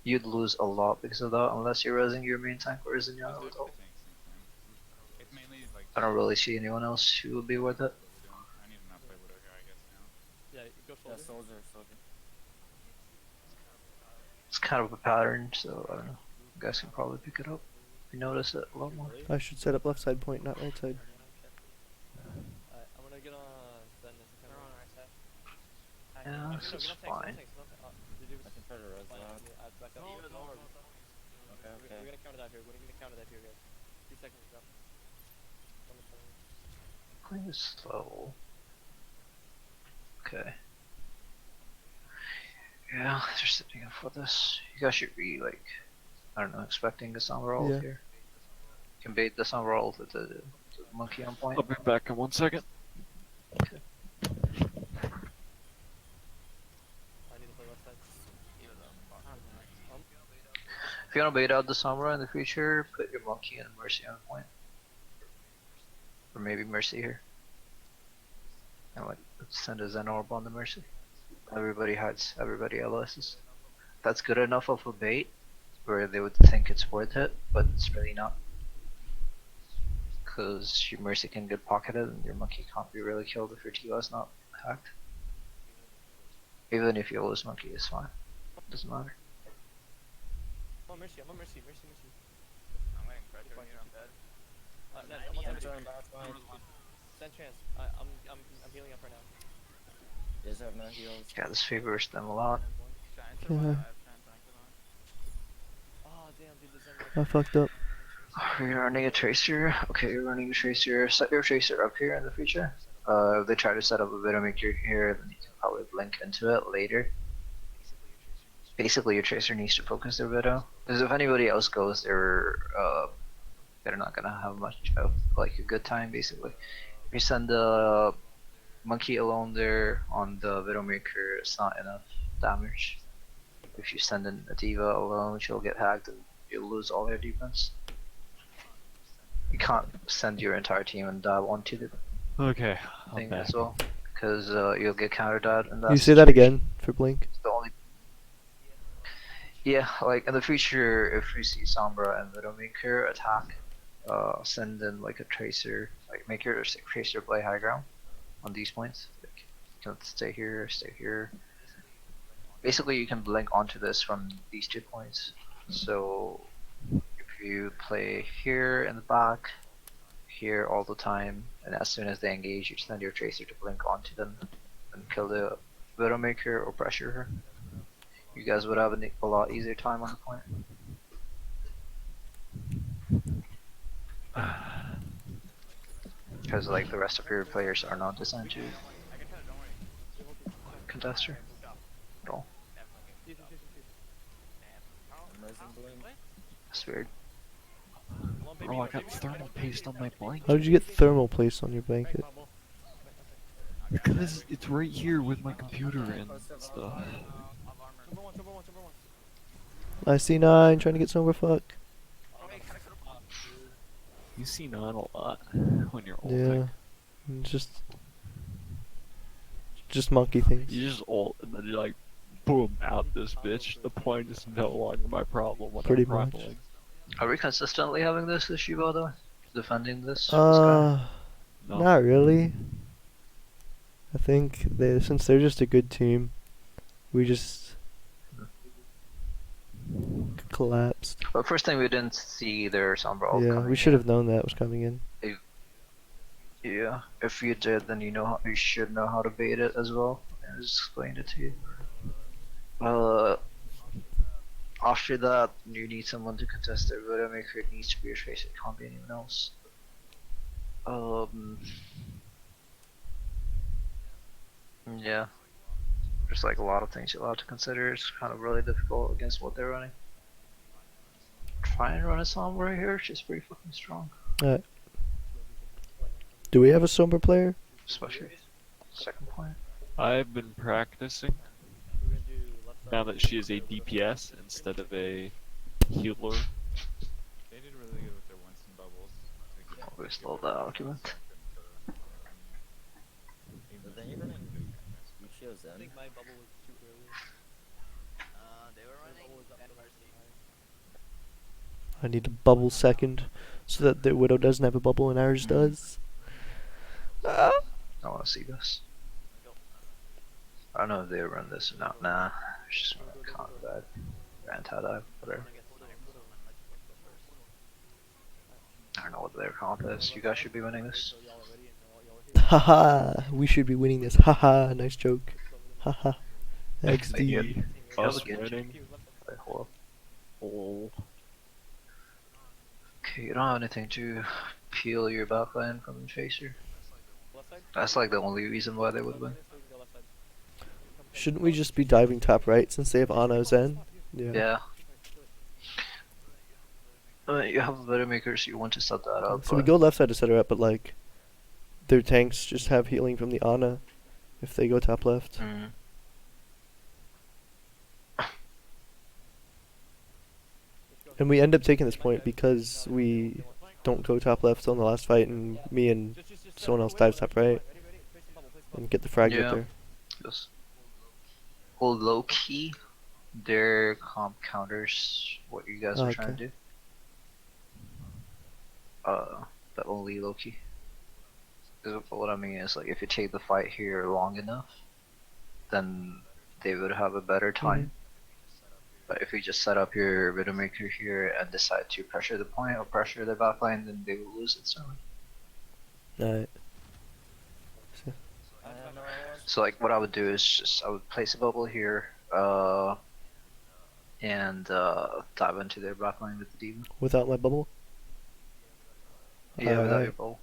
You'd lose a lot because of that unless you're resing your main tank or a Zenyatta with ult. It's mainly like. I don't really see anyone else who would be worth it. I need to not play Widow here, I guess now. Yeah, you go Yeah, soldier. soldier. It's kind of a pattern, so I don't know. You guys can probably pick it up. You notice it a lot more. I should set up left side point, not right side. Alright, I'm gonna get on Zen as a camera. They're on our side. Yeah, this is fine. I can try to res that. Back up. Okay, okay. We're gonna counter that here. We're gonna counter that here, guys. 2 seconds up. Playing this slow. Okay. Yeah, they're setting up for this. You guys should be like, I don't know, expecting the Sombra ult Yeah. here. You can bait the Sombra ult with the monkey on point. I'll be back in 1 second. Okay. I need to play left side. If you wanna bait out the Sombra in the future, put your monkey and Mercy on point. Or maybe Mercy here. And like, send a Zen orb on the Mercy. Everybody hides, everybody LSs. That's good enough of a bait where they would think it's worth it, but it's really not. Cause your Mercy can get pocketed and your monkey can't be really killed if your TO is not hacked. Even if you lose monkey, it's fine. Doesn't matter. I'm on Mercy, Mercy. I'm getting pressure here, I'm dead. Ned, I'm on Zen. Zen chance. I'm healing up right now. You guys have no heals. Yeah, this favors them a lot. Yeah. Oh damn, dude, the Zen. I fucked up. You're running a tracer. Okay, you're running a tracer. Set your tracer up here in the future. If they try to set up a Widowmaker here, then you can probably blink into it later. Basically, your tracer needs to focus their Widow. Because if anybody else goes, they're not gonna have much of like a good time. Basically, if you send the monkey alone there on the Widowmaker, it's not enough damage. If you send in a D.Va alone, she'll get hacked and you'll lose all your defense. You can't send your entire team and dive onto the Okay, I'm thing back. as well, because you'll get counter dive. And You say that again for Blink? It's the only. Yeah, like in the future, if we see Sombra and Widowmaker attack, send in like a tracer, like make your tracer play high ground on these points. Like, you can stay here. Basically, you can blink onto this from these 2 points. So if you play here in the back, here all the time, and as soon as they engage, you send your tracer to blink onto them and kill the Widowmaker or pressure her. You guys would have a lot easier time on the point. Because like the rest of your players are not designed to contest her at all. Amazing bloom. That's weird. Bro, I got thermal paste on my blanket. How did you get thermal placed on your blanket? Because it's right here with my computer and stuff. Chamber one, chamber one, chamber one. I see 9 trying to get some overfuck. You see 9 a lot when you're Yeah. ulting. Just monkey things. You just ult and then you're like, boom, out this bitch. The point is no longer my problem when Pretty I'm much. primaling. Are we consistently having this issue, by the way? Defending this guy? No. Not really. I think since they're just a good team, we just collapsed. But first thing, we didn't see their Sombra ult Yeah, coming we should in. have known that was coming in. Yeah, if you did, then you should know how to bait it as well. I just explained it to you. After that, you need someone to contest their Widowmaker. It needs to be your Tracer, it can't be anyone else. Yeah. There's like a lot of things you'll have to consider. It's kind of really difficult against what they're running. Try and run a Sombra here, she's pretty fucking strong. Do we have a Sombra player? Especially second point. I've been practicing We're gonna do left side. now that she is a DPS instead of a healer. They did really good with their Winston bubbles. to get- Always love that argument. But then you're running Lucio I Zen. think my bubble was too early. They were running Van Mercy. I need a bubble second, so that the Widow doesn't have a bubble and ours does. I wanna see this. I don't know if they run this or not. Nah, it's just kind of bad. Anti-dive, whatever. I don't know what their comp is. You guys should be winning this. So y'all are ready and y'all are here. Haha, we should be winning this. Haha, nice joke. Haha. XD. You have Us a Genji. winning. Wait, hold up. Oh. Okay, you don't have anything to peel your backline from the Tracer. Left side? That's like the only reason why they would So win. we can go left side. Shouldn't we just be diving top right since they have Ana Zen? Yeah. You have a Widowmaker, so you want to set that up. So we but go left side to set her up, but like, their tanks just have healing from the Ana if they go top left. Mm. And we end up taking this point because we don't go top left on the last fight, and me and someone else dives top right Ready, ready. Place some bubble, place some bubble. and get the frag Yeah. there. Yes. Well, low key, their comp counters what you guys are trying to do. But only low key. 'Cause what I mean is, like, if you take the fight here long enough, then they would have a better time. But if you just set up your Widowmaker here and decide to pressure the point or pressure the backline, then they will lose instantly. Alright. So like what I would do is just I would place a bubble here, and dive into their backline with the demon. Without my bubble? Yeah, without your Alright. bubble.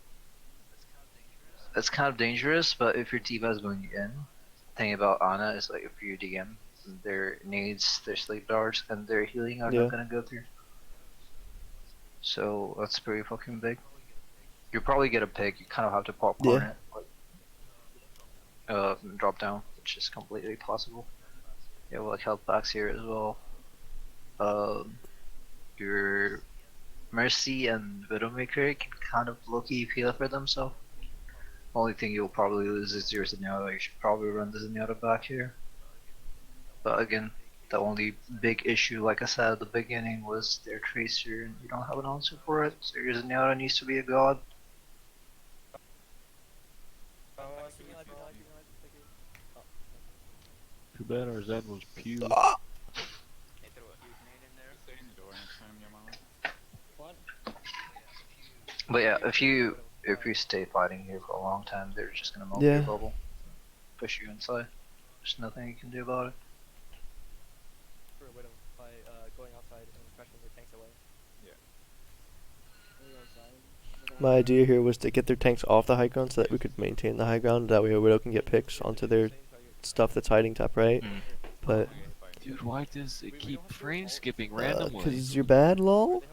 It's kind of dangerous, but if your D.Va is going in, thing about Ana is like if you DM, their needs, their sleep darts, and their healing are Yeah. not gonna go through. So that's pretty fucking big. You probably get a pick. You kind of have to popcorn Yeah. it, like, drop down, which is completely possible. You have like health packs here as well. Your Mercy and Widowmaker can kind of low-key peel for themselves. Only thing you'll probably lose is your Zenyatta. You should probably run the Zenyatta back here. But again, the only big issue, like I said at the beginning, was their Tracer, and you don't have an answer for it. So your Zenyatta needs to be a god. Too bad our Zen was pew. They threw a huge nade in there. Stay in the door next time, Yamaha. But yeah, if you stay fighting here for a long time, they're just gonna melt Yeah. your bubble, push you inside. There's nothing you can do about it. For a widow by going outside and crashing their tanks away. My idea here was to get their tanks off the high ground so that we could maintain the high ground. That way a Widow can get picks onto their stuff that's hiding top right. But Dude, why does it keep frame skipping randomly? because you're bad, lol.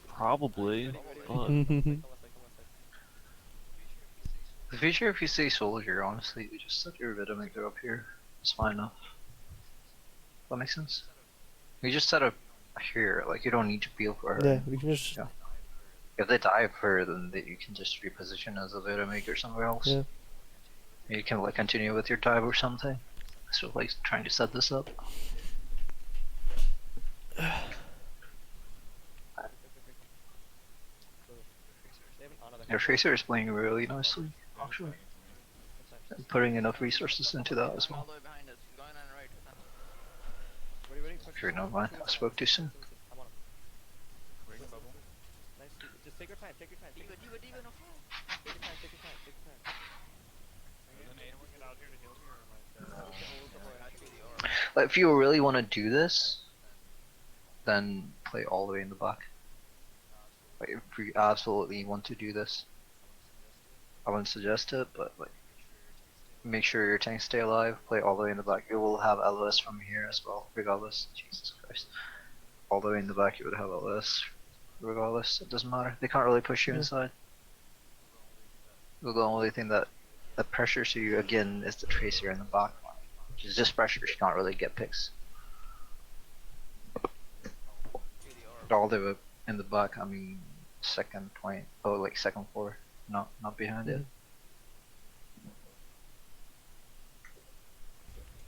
Probably. But Come left side, come left side. The feature if you say soldier, honestly, you just set your Vidamaker up here. It's fine enough. That makes sense. You just set up here, like you don't need to peel for her. Yeah, we can just. Yeah. If they die for her, then you can just reposition as a Vidamaker somewhere else. Yeah. You can like continue with your dive or something. So like trying to set this up. Your Tracer is playing really nicely, actually. And putting enough resources into that as well. All the way behind us. He's going on the right. Ready, ready? If you're not mind, I spoke too soon. I'm on him. Nice. Just take your time, take your time. Take your time, Diva, no foul. take your time, take your time, take your time. Is anyone get out here to heal me, or am I dead? Like, if you really want to do this, then play all the way in the back. Like, if you absolutely want to do this, I wouldn't suggest it, but like, make sure your tanks stay alive. Play all the way in the back. You will have LS from here as well, regardless. Jesus Christ, all the way in the back, you would have LS, regardless. It doesn't matter. They can't really push you inside. The only thing that pressures you again is the Tracer in the back. Which is just pressure. She can't really get picks. All the way in the back, I mean second point, oh like second floor, not behind it.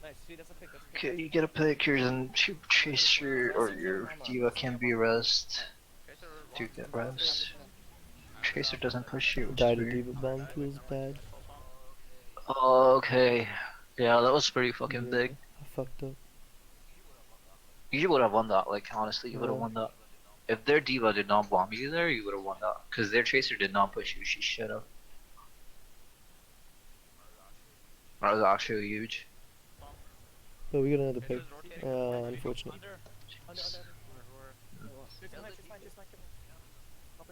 Nice. See, that's a pick. That's a pick. Okay, you get a pick, your Tracer or your Diva can be rest. Do get rest. Tracer doesn't push you, which is Died a weird. Diva bomb feels bad. Okay, yeah, that was pretty fucking Yeah, big. I fucked up. You would have won that, like honestly, you would have Yeah. won that. If their Diva did not bomb you there, you would have won that. Cause their Tracer did not push you, she should have. That was actually huge. Oh, we got another pick. Unfortunate. Just fine, just fine, just fine.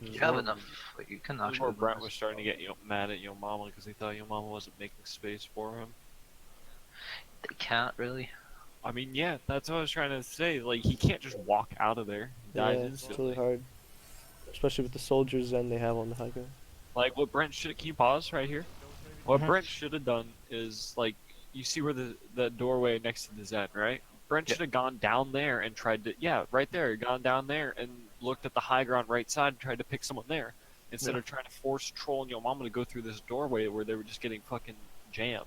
You have enough, like you can This is actually where win Brent this. was starting to get mad at Yo Mama because he thought Yo Mama wasn't making space for him. They can't really. I mean, yeah, that's what I was trying to say. Like, he can't just walk out of there. He Yeah, dies it's instantly. really hard. Especially with the soldiers and they have on the high ground. Like, what Brent should... Can you pause right here? What Brent should have done is, like, you see where the doorway next to the Zen, right? Brent Yeah. should have gone down there and tried to... Yeah, right there. Gone down there and looked at the high ground right side and tried to pick someone there. Instead Yeah. of trying to force Troll and Yo Mama to go through this doorway where they were just getting fucking jammed.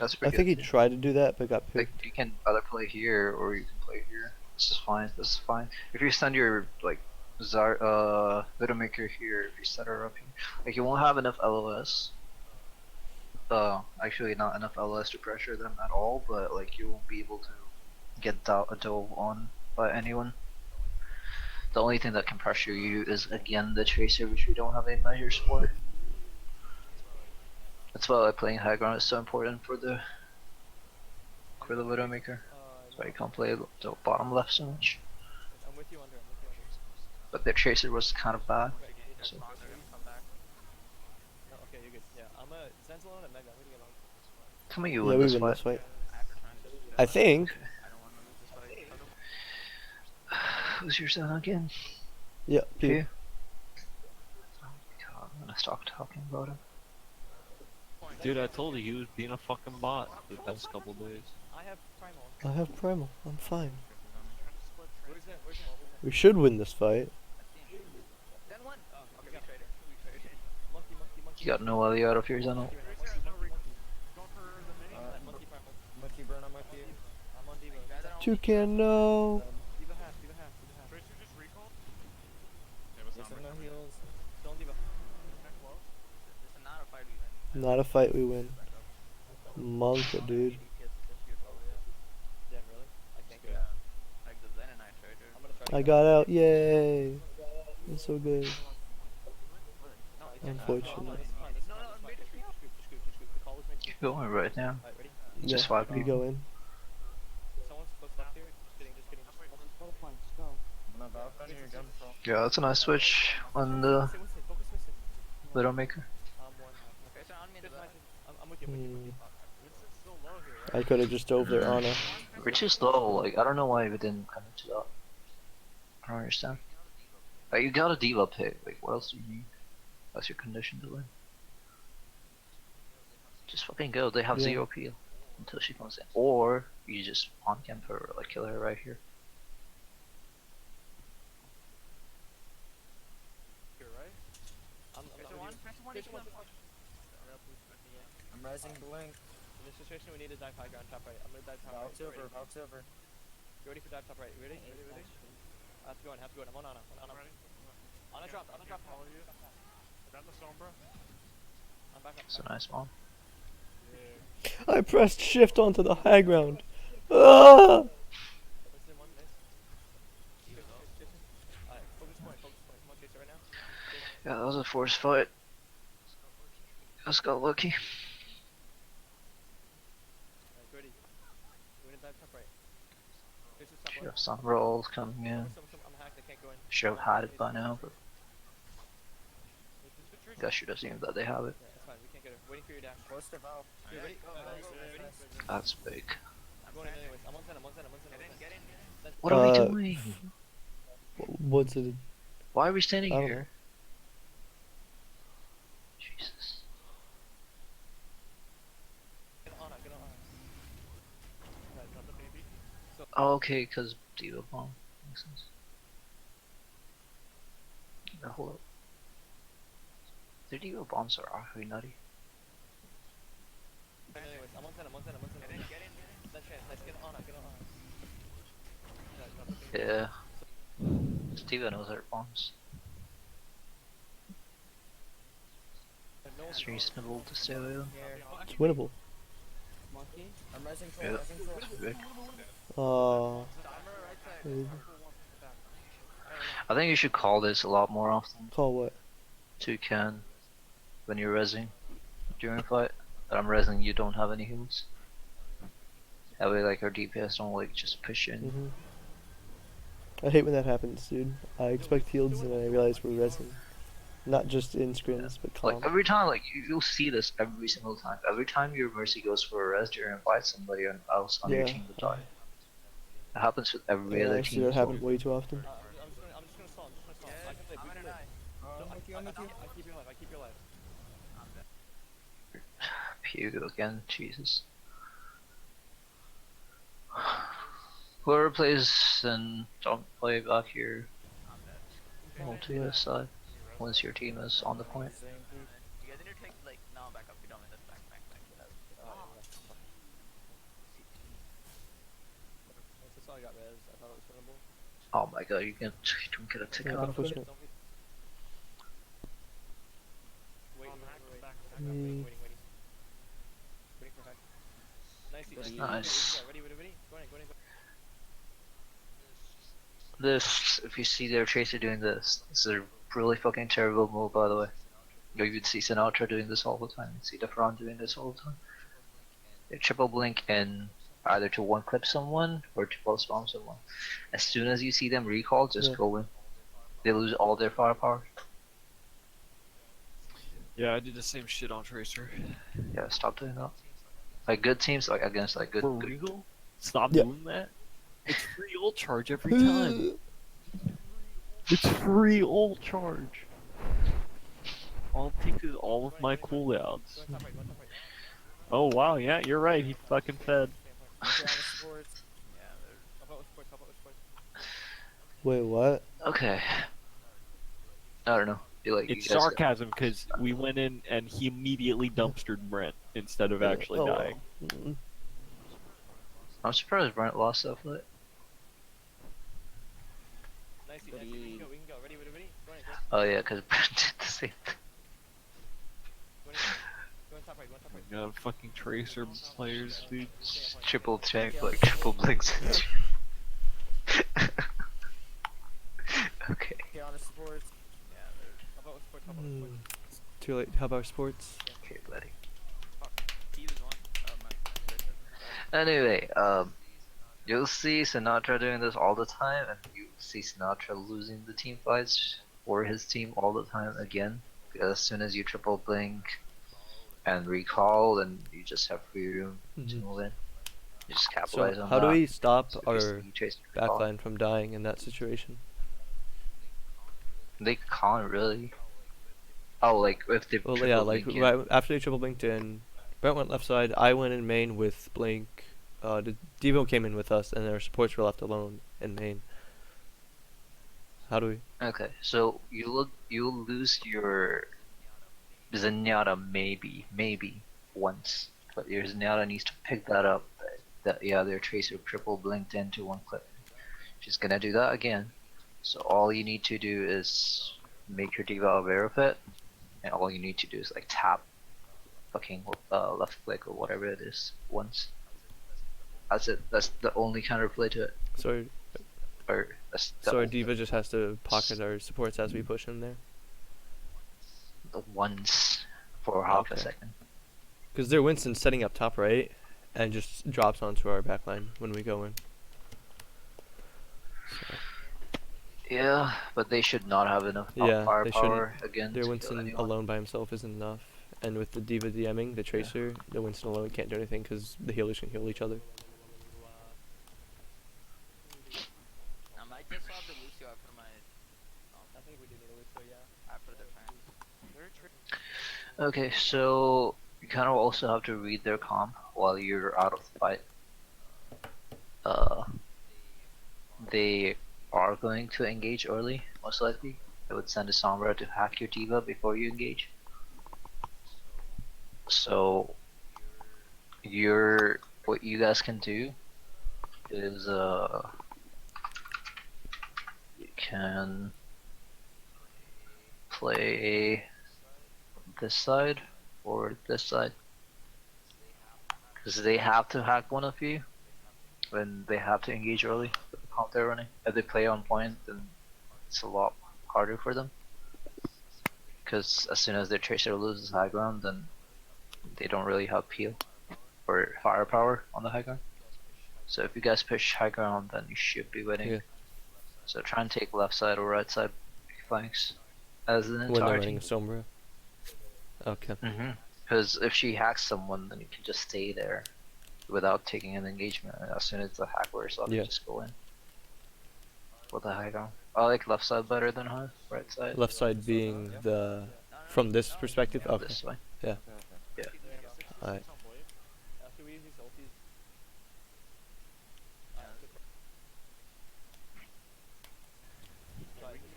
That's I pretty think he good. tried to do that but got Like picked. you can either play here or you can play here. This is fine. This is fine. If you send your like Widowmaker here, if you set her up here, like you won't have enough LOS. Actually not enough LOS to pressure them at all, but like you won't be able to get dove on by anyone. The only thing that can pressure you is again the Tracer, which we don't have any measures for. That's why playing high ground is so important for the Widowmaker. That's why you can't play the bottom left so much. I'm with you under. I'm with you under. But their Tracer was kind of bad. So. No, okay, you're good. Yeah, I'm a Sentinel and a Mega. I'm gonna get on. Come on, you Yeah, win we this win fight. this fight. I think. Who's your son again? Yeah, P. P? Oh my god, I'm gonna stop talking about him. Dude, I told you he was being a fucking bot the past couple days. I have Primal. I have Primal. I'm fine. Where's that? Where's that? We should win this fight. Then one. Oh, okay, we traded. Monkey, monkey, monkey. You got no idea out of here, Zeno. Monkey Primal. Monkey burn on Monkey. I'm on Diva. Toucan, no. Diva half, Diva half, Diva half. Tracer just recalled? Yes, no heals. Don't Diva. This is not a fight we win. Not a fight we win. Monka, dude. Damn, really? I can't get Yeah. Like the Zen and I trader. I'm gonna try. I got out. Yay. That's so good. No, it can't. Unfortunate. It's fine. It's fine. It's fine. Just scoop, just scoop, just scoop. The call was made to Keep going right now. Alright, ready? Just Yeah, 5 we people. go in. Someone's supposed to stop here. Just kidding, just kidding. I'm about to your gun pro. Yeah, that's a nice switch on the Winston, focus Winston. Widowmaker. I'm one. Tracer on me in the Just back. I'm with you. I'm with you. I'm with you. Winston's still low here, right? I could have just dove their Ana. We're too slow, like I don't know why we didn't come into that. I don't understand. Like you got a Diva pick, like what else do you need? That's your condition to win. Just fucking go. They have Yeah. 0 peel until she comes in. Or you just on camp her, or like kill her right here. Here, right? I'm I'm rising blink. In this situation, we need to dive high ground top right. I'm gonna dive top right. Valk's over, Valk's over. You ready for dive top right? You ready? Ready? I have to go in. I'm on Ana. Ready? On a drop. Follow you. Is that the Sombra? I'm back up. It's a nice one. Yeah. I pressed shift onto the high ground. Ah! What's in one? Nice. Alright, focus point. Come on, Chaser right now. Yeah, that was a forced fight. Just got lucky. Alright, ready. We're gonna dive top right. Chaser's top Should left. have some rolls coming in. I'm hacked. I can't go in. Should have had it by now, but I guess she doesn't even that they have it. Yeah, that's fine. We can't get her. Waiting for your dash. Close to Valk. You ready? Ready? That's big. I'm going in anyways. I'm on 10. What are we Uh, doing? What's it? Why are we standing I don't here? Jesus. Get on. Right, drop the baby. Oh, okay, because Diva bomb. Makes sense. Now, hold up. The Diva bombs are awfully nutty. Anyways, I'm on 10. Get in. Let's get on. Yeah. Diva knows her bombs. It's reasonable to stay away with them. It's winnable. I'm rising full, Yeah. rising full. It's big. I think you should call this a lot more often. Call what? Toucan, when you're rezzing during a fight, that I'm rezzing, you don't have any heals. That way, like, our DPS don't, like, just push in. Mm-hmm. I hate when that happens, dude. I expect heals and I realize we're resin. Not just in scrims, but Like, calm. every time, like, you'll see this every single time. Every time your Mercy goes for a res during a fight, somebody else on your Yeah. team will die. It happens with every Yeah, other I see team. that so- happen way too often. I'm just gonna stall. I can play blue play. I'm with you, I'm with you. I keep your life. Pew again, Jesus. Whoever plays and don't play back here, hold to the side once your team is on the point. You guys need to take like no back up. You don't need back. That's all I got, Rez. I thought it was winnable. Oh my god, you don't get a ticket Yeah, out of push it. it. Wait. Mm. Waiting for hack. Nice. That's Ready. nice. Ready. Go in. This, if you see their Tracer doing this is a really fucking terrible move, by the way. You would see Sinatra doing this all the time. You see Defron doing this all the time. They triple blink in either to one clip someone or to post bomb someone. As soon as you see them recall, just Yeah. go in. They lose all their firepower. Yeah, I did the same shit on Tracer. Yeah, stop doing that. Like good teams, like against like good. For good real? Stop Yeah. doing that. It's free ult charge every time. It's free ult charge. All it takes is all of my cooldowns. Go top right. Oh wow, yeah, you're right. He fucking fed. Top with sports. Wait, what? Okay. I don't know. Feel like It's you guys- sarcasm because we went in and he immediately dumpstered Brent instead of actually Oh, dying. mm. I'm surprised Brent lost that fight. Nice. We can go. Ready. Go in. Oh yeah, because Brent did the same thing. Go in top right. God, fucking Tracer players, dude. Triple check, like triple blinks. Okay. Kiana sports. How about sports? Mm. Too late. How about sports? Okay, buddy. He was one. Oh, my. Anyway, you'll see Sinatra doing this all the time, and you see Sinatra losing the team fights for his team all the time again. Because as soon as you triple blink and recall, then you just have free room to Mhm. move in. You just capitalize So on how that. do we stop So if you our see Tracer recall, backline from dying in that situation? They can't really. Oh, like if they Well, triple yeah, like blink in. right after they triple blinked in, Brent went left side. I went in main with Blink. The Devo came in with us, and our supports were left alone in main. How do we? Okay, so you'll lose your Zenyatta maybe once, but your Zenyatta needs to pick that up. Yeah, their Tracer triple blinked into one clip. She's gonna do that again. So all you need to do is make your D.Va aware of it, and all you need to do is like tap fucking left click or whatever it is once. That's it. That's the only counterplay to it. So, Or that's the so our only- D.Va just has to pocket our supports as we push in there. the once for half a Okay. second. Because their Winston's setting up top right, and just drops onto our backline when we go in. So, Yeah, but they should not have enough Yeah, they firepower again. their to kill Winston anyone. alone by himself isn't enough. And with the D.Va DMing, the Tracer, the Winston alone can't do anything because the healers can heal each other. I just saw the Lucio after my I think we do need a Lucio, yeah. after the fans. Okay, so you kind of also have to read their comp while you're out of the fight. They are going to engage early, most likely. I would send a Sombra to hack your D.Va before you engage. So, what you guys can do is you can play this side or this side, because they have to hack one of you when they have to engage early with the comp they're running. If they play on point, then it's a lot harder for them, because as soon as their Tracer loses high ground, then they don't really have peel or firepower on the high ground. So if you guys push high ground, then you should be winning. Yeah. So try and take left side or right side flanks as an When they're entire running team. Sombra. Okay. Because if she hacks someone, then you can just stay there without taking an engagement. And as soon as the hack wears off, Yeah. you just go in with the high ground. I like left side better than right side. Left side being the from this perspective. Okay. This way. Yeah. Yeah. Alright. After we use these ultis.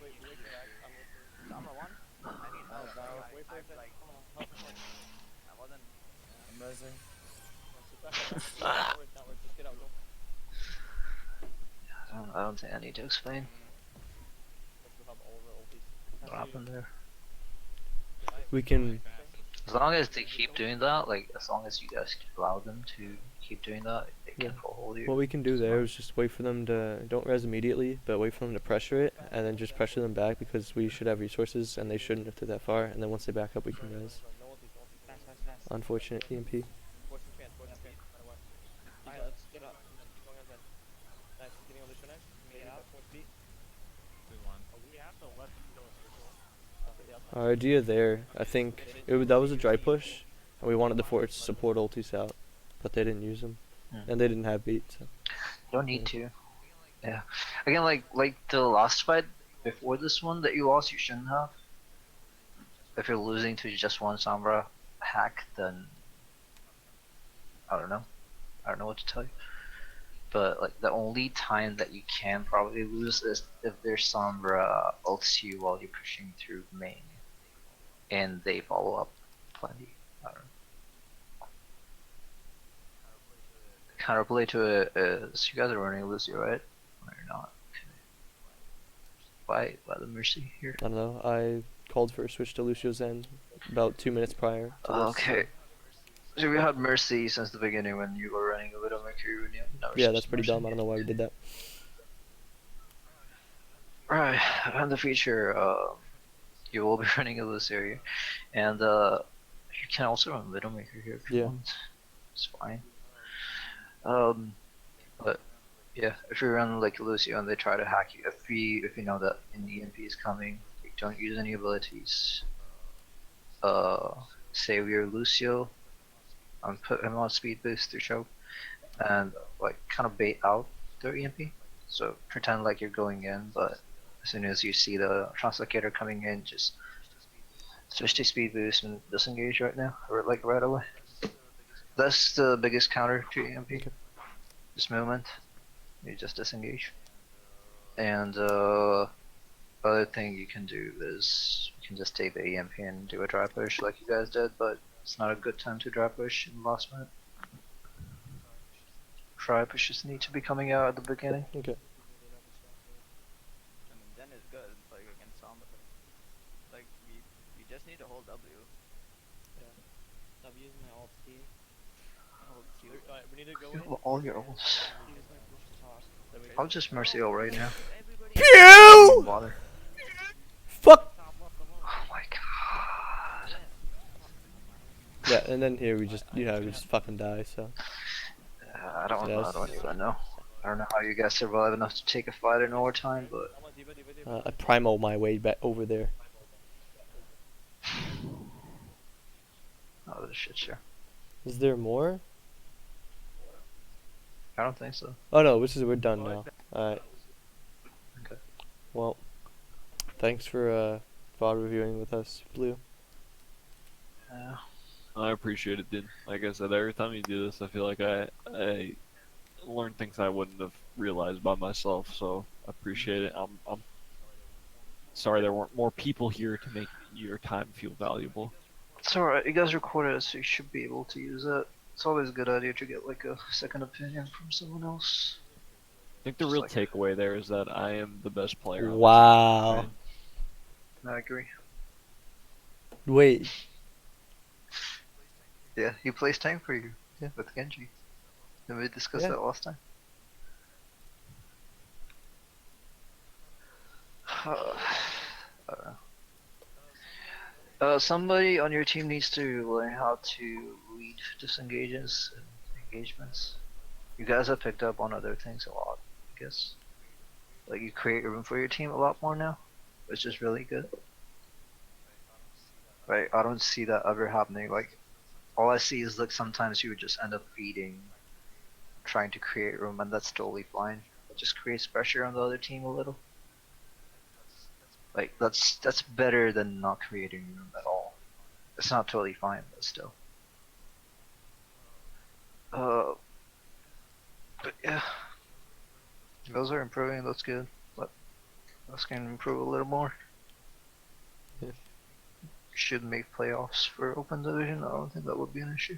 Wait for that. I'm with Summer one. I need help. wait for it. Like, Come on, help me. I wasn't. Amazing. Not worth, just get out, go. I don't think I need to explain Let's have all of our ultis. what happened there. We can. As long as they keep doing that, like as long as you guys allow them to keep doing that, they can hold you. What we can do there is just wait for them to don't res immediately, but wait for them to pressure it, and then just pressure them back because we should have resources and they shouldn't if they're that far. And then once they back up, we can res. No ultis, no ultis. Fast. Unfortunate EMP. Force and fan, no matter what. Alright, let's get up. Keep going on then. Nice, getting on the show next. Get out, full speed. 2-1. We have to let them kill us visual. Okay, yeah. Our idea there, I think, that was a dry push, and we wanted the force support ultis out, but they didn't use them, and they didn't have beat. So. Don't need to. Yeah. Again, like the last fight before this one that you lost, you shouldn't have. If you're losing to just one Sombra hack, then I don't know. I don't know what to tell you. But like the only time that you can probably lose is if their Sombra ults you while you're pushing through main, and they follow up plenty. I don't know. Counterplay to it is you guys are running Lucio, right? Or you're not? Okay. Why the Mercy here? I don't know. I called for a switch to Lucio's end about 2 minutes prior to this. Okay. So we had Mercy since the beginning when you were running a Widowmaker. When you never Yeah, switched that's to pretty Mercy. dumb. I don't know why we did that. Right, and the feature, you will be running a Lucio here, and you can also run Widowmaker here if you Yeah. want. It's fine. But yeah, if you run like Lucio and they try to hack you, if you know that an EMP is coming, you don't use any abilities. Save your Lucio and put him on speed boost through choke, and like kind of bait out their EMP. So pretend like you're going in, but as soon as you see the translocator coming in, just switch to speed boost and disengage right now, or like right away. That's the biggest counter to EMP. Okay. This movement. You just disengage. And other thing you can do is you can just take the EMP and do a dry push like you guys did, but it's not a good time to dry push in the last minute. Dry pushes need to be coming out at the beginning. Okay. I mean, then it's good, like against Sombra. Like we just need to hold W. I'm using my alt T. Hold Q. Alright, we need to go You in. have all your ults. Use my push to talk. Then we I'll just mercy ult right now. Everybody Pew! Bother. Fuck! Oh my god. Yeah, and then here we just, we just fucking die, so. I don't even know. I don't know how you guys survive enough to take a fight in overtime, but I primal my way back over there. oh, this shit sure. Is there more? I don't think so. Oh no, we're done now. Alright. Okay. Well, thanks for VOD reviewing with us, Blue. Yeah. I appreciate it, dude. Like I said, every time you do this, I feel like I learn things I wouldn't have realized by myself. So I appreciate it. I'm sorry there weren't more people here to make your time feel valuable. It's alright, you guys recorded it, so you should be able to use it. It's always a good idea to get like a second opinion from someone else. I think the real takeaway there is that I am the best player. on the Wow. team, I agree. Wait. Yeah, he plays tank for you. Yeah, with Genji. Did we discuss Yeah. that last time? I don't know. Somebody on your team needs to learn how to lead disengages and engagements. You guys have picked up on other things a lot, I guess. Like you create room for your team a lot more now, which is really good. Right, I don't see that ever happening. Like, all I see is like sometimes you would just end up feeding, trying to create room, and that's totally fine. It just creates pressure on the other team a little. Like that's better than not creating room at all. It's not totally fine, but still. But yeah, those are improving. That's good, but those can improve a little more. Yeah. Should make playoffs for open division. I don't think that would be an issue.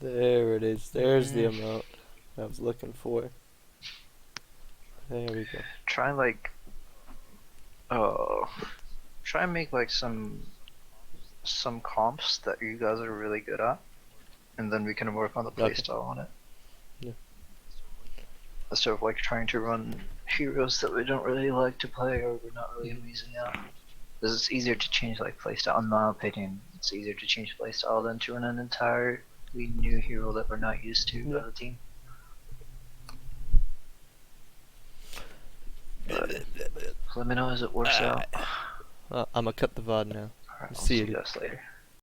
There it is. There's the amount I was looking for. There we go. Try and like, try and make like some comps that you guys are really good at, and then we can work on the Okay. playstyle on it. Yeah. Instead of like trying to run heroes that we don't really like to play or we're not really amazing at. Because it's easier to change like playstyle. In my opinion, it's easier to change playstyle than to run an entirely new hero that we're not used to Yeah. as a team. But let me know as it works out. I'm gonna cut the VOD now. Alright, I'll See see you. you guys later.